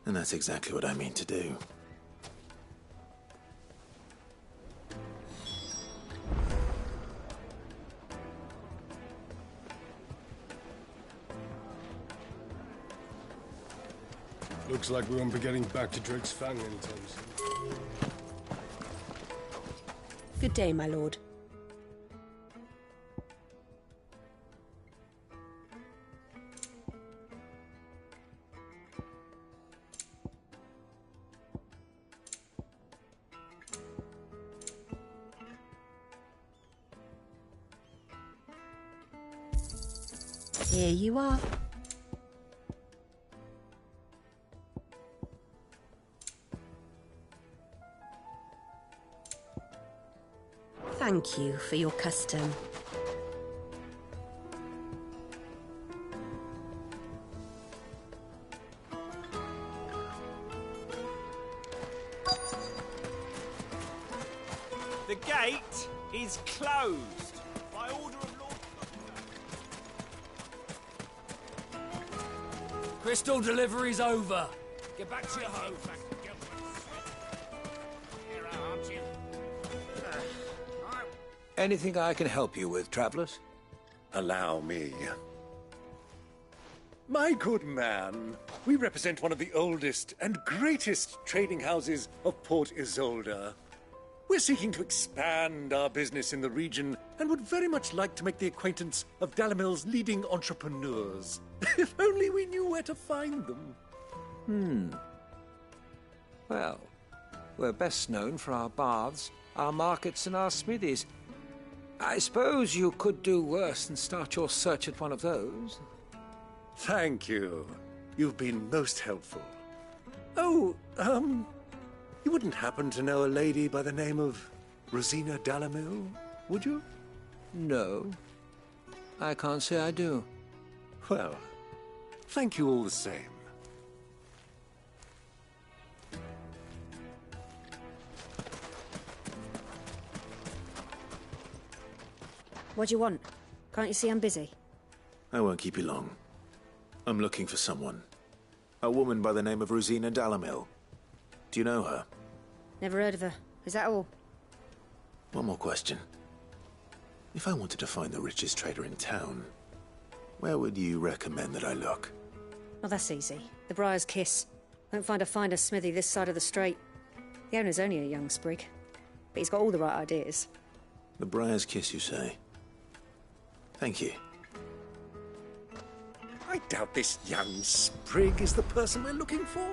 And that's exactly what I mean to do. Looks like we won't be getting back to Drake's Fang anytime soon. Good day, my lord. Here you are. Thank you for your custom. The gate is closed by order Crystal delivery's over. Get back to your home. Anything I can help you with, travellers? Allow me. My good man, we represent one of the oldest and greatest trading houses of Port Isolde. We're seeking to expand our business in the region and would very much like to make the acquaintance of Dalimil's leading entrepreneurs. If only we knew where to find them. Well, we're best known for our baths, our markets, and our smithies. I suppose you could do worse than start your search at one of those. Thank you. You've been most helpful. Oh, you wouldn't happen to know a lady by the name of Rosina Dalimil, would you? No. I can't say I do. Well, thank you all the same. What do you want? Can't you see I'm busy? I won't keep you long. I'm looking for someone. A woman by the name of Rosina Dalimil. Do you know her? Never heard of her. Is that all? One more question. If I wanted to find the richest trader in town, where would you recommend that I look? Oh, that's easy. The Briar's Kiss. Won't find a finer smithy this side of the strait. The owner's only a young sprig, but he's got all the right ideas. The Briar's Kiss, you say? Thank you. I doubt this young sprig is the person we're looking for.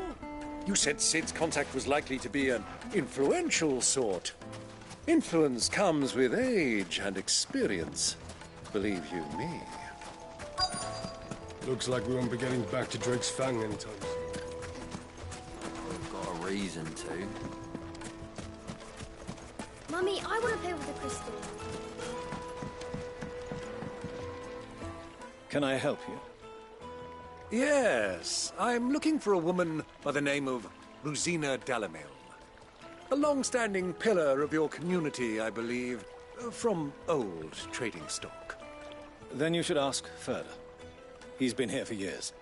You said Sid's contact was likely to be an influential sort. Influence comes with age and experience, believe you me. Looks like we won't be getting back to Drake's Fang anytime soon. We've got a reason to. Mummy, I want to play with the crystal. Can I help you? Yes, I'm looking for a woman by the name of Rosina Dalimil. A long-standing pillar of your community, I believe, from old trading stock. Then you should ask further. He's been here for years.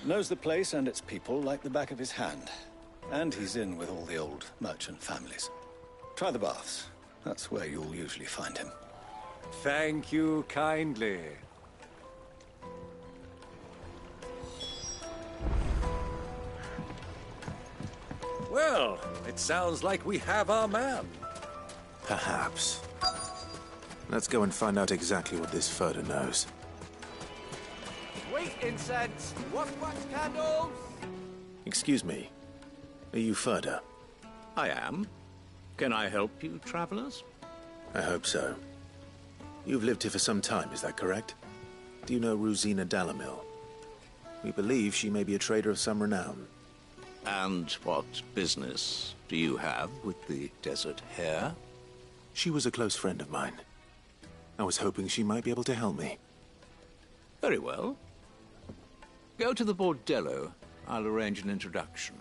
Knows the place and its people like the back of his hand. And he's in with all the old merchant families. Try the baths. That's where you'll usually find him. Thank you kindly. Well, it sounds like we have our man. Perhaps. Let's go and find out exactly what this Furter knows. Sweet incense! Wax candles! Excuse me. Are you Furter? I am. Can I help you, travelers? I hope so. You've lived here for some time, is that correct? Do you know Rosina Dalimil? We believe she may be a trader of some renown. And what business do you have with the Desert Hare? She was a close friend of mine. I was hoping she might be able to help me. Very well. Go to the bordello. I'll arrange an introduction.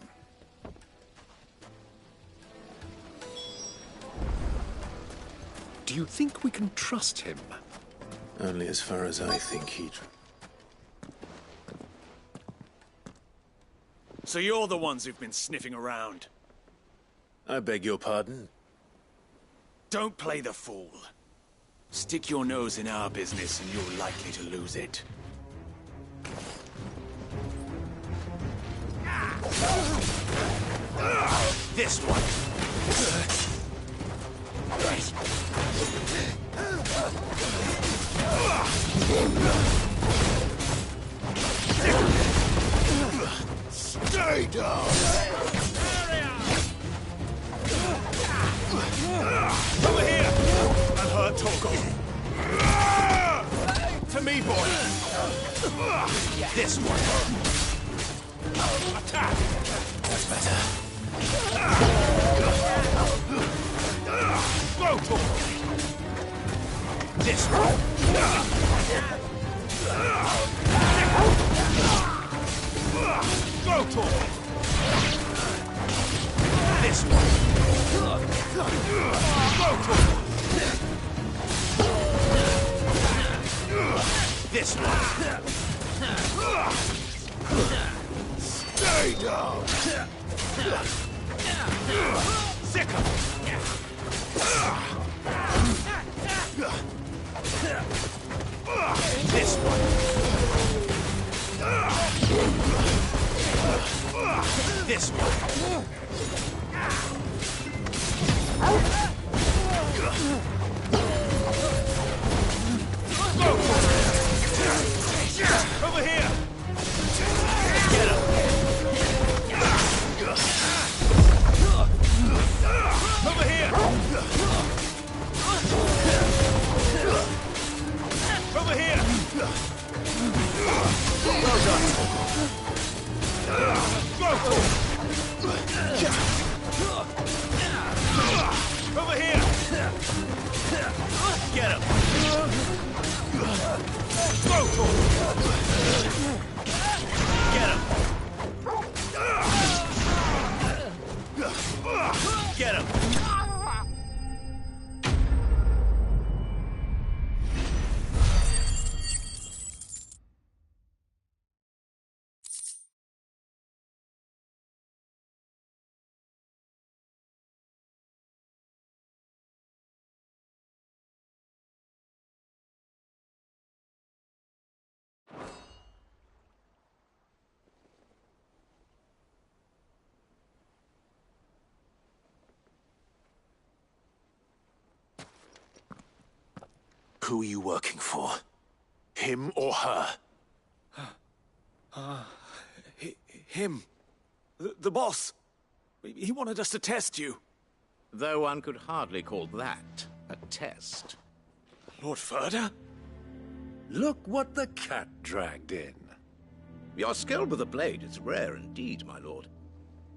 Do you think we can trust him? Only as far as I think he'd... So you're the ones who've been sniffing around. I beg your pardon? Don't play the fool. Stick your nose in our business and you're likely to lose it. This one. Stay down! Over here! I've heard talk of. To me, boy! This one! Attack! That's better. Go to this one! Go to this one! Go to this one! Lay down! Sick of this one! This one! Over here! Get him! Over here! Over here! Well done. Over here! Get him! Get him! Get him! Who are you working for? Him or her? Him. The boss. He wanted us to test you. Though one could hardly call that a test. Lord Ferda? Look what the cat dragged in. Your skill with the blade is rare indeed, my lord.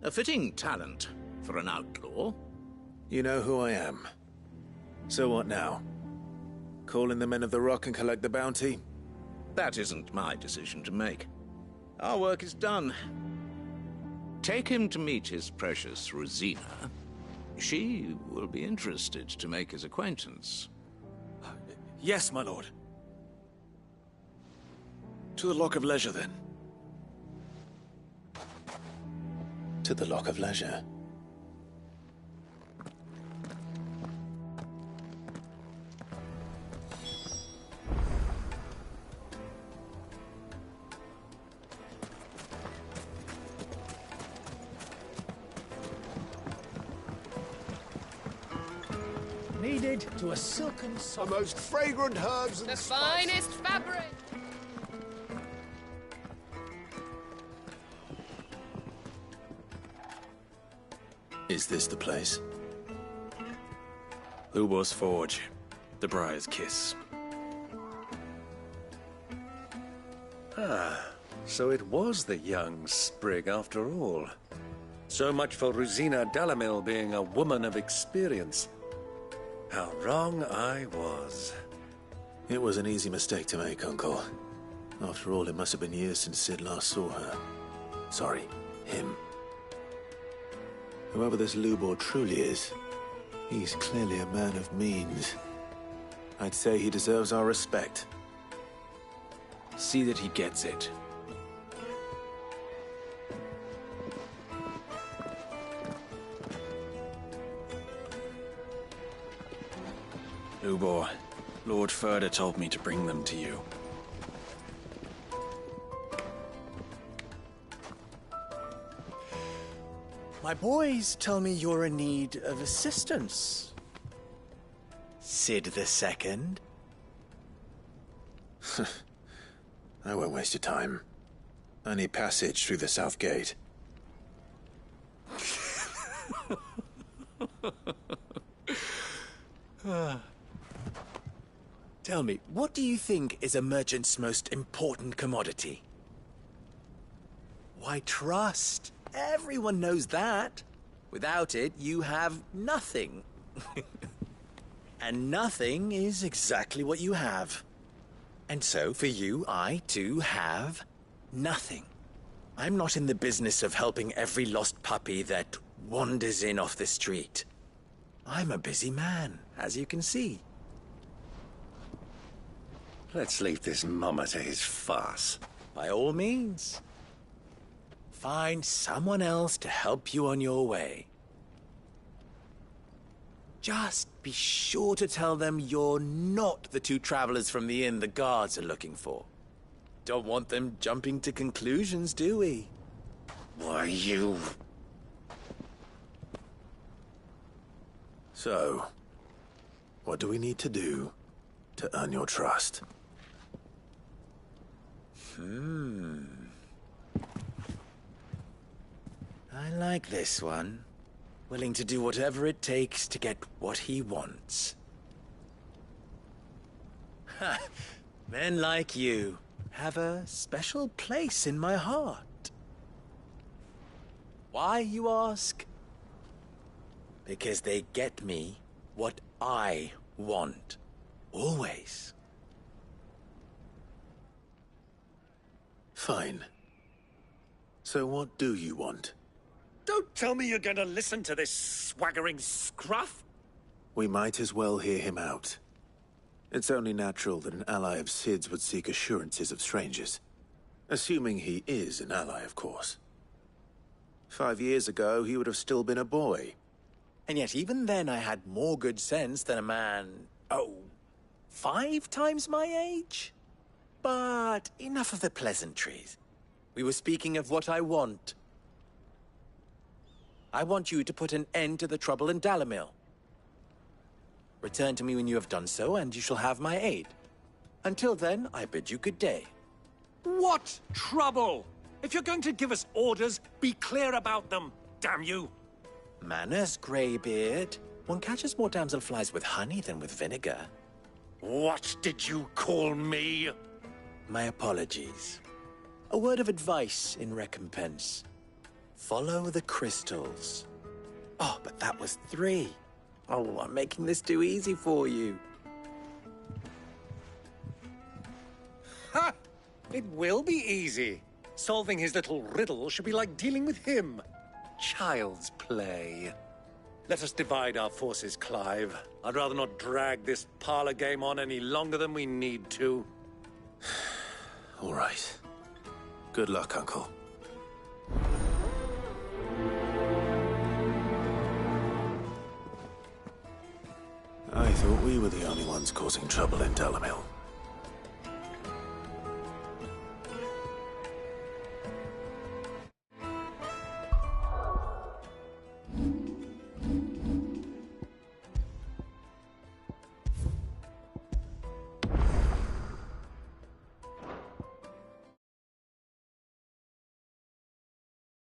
A fitting talent for an outlaw. You know who I am. So what now? Call in the Men of the Rock and collect the bounty? That isn't my decision to make. Our work is done. Take him to meet his precious Rosina. She will be interested to make his acquaintance. Yes, my lord. To the Lock of Leisure, then. To the Lock of Leisure. Needed to a silken The most fragrant herbs and The spices. finest fabric! Is this the place? Lubor's Forge. The Briar's Kiss. Ah, so it was the young sprig after all. So much for Rosina Delamil being a woman of experience. How wrong I was. It was an easy mistake to make, Uncle. After all, it must have been years since Sid last saw her. Sorry, him. Whoever this Lubor truly is, he's clearly a man of means. I'd say he deserves our respect. See that he gets it. Lubor, Lord Ferda told me to bring them to you. My boys tell me you're in need of assistance. Sid the Second. I won't waste your time. I need passage through the south gate. Tell me, what do you think is a merchant's most important commodity? Why, trust. Everyone knows that. Without it, you have nothing. And nothing is exactly what you have. And so, for you, I, too, have nothing. I'm not in the business of helping every lost puppy that wanders in off the street. I'm a busy man, as you can see. Let's leave this mummer to his farce. By all means. find someone else to help you on your way. Just be sure to tell them you're not the two travelers from the inn the guards are looking for. Don't want them jumping to conclusions, do we? Why, you... So, what do we need to do to earn your trust? I like this one. Willing to do whatever it takes to get what he wants. Ha! Men like you have a special place in my heart. Why, you ask? Because they get me what I want. Always. Fine. So what do you want? Don't tell me you're going to listen to this swaggering scruff! We might as well hear him out. It's only natural that an ally of Sid's would seek assurances of strangers. Assuming he is an ally, of course. 5 years ago, he would have still been a boy. And yet even then I had more good sense than a man, 5 times my age? But enough of the pleasantries. We were speaking of what I want. I want you to put an end to the trouble in Dalamil. Return to me when you have done so, and you shall have my aid. Until then, I bid you good day. What trouble? If you're going to give us orders, be clear about them, damn you! Manners, Greybeard. One catches more damselflies with honey than with vinegar. What did you call me? My apologies. A word of advice in recompense. Follow the crystals. Oh, but that was 3. Oh, I'm making this too easy for you. Ha! It will be easy. Solving his little riddle should be like dealing with him. Child's play. Let us divide our forces, Clive. I'd rather not drag this parlor game on any longer than we need to. All right. Good luck, Uncle. I thought we were the only ones causing trouble in Dalamil.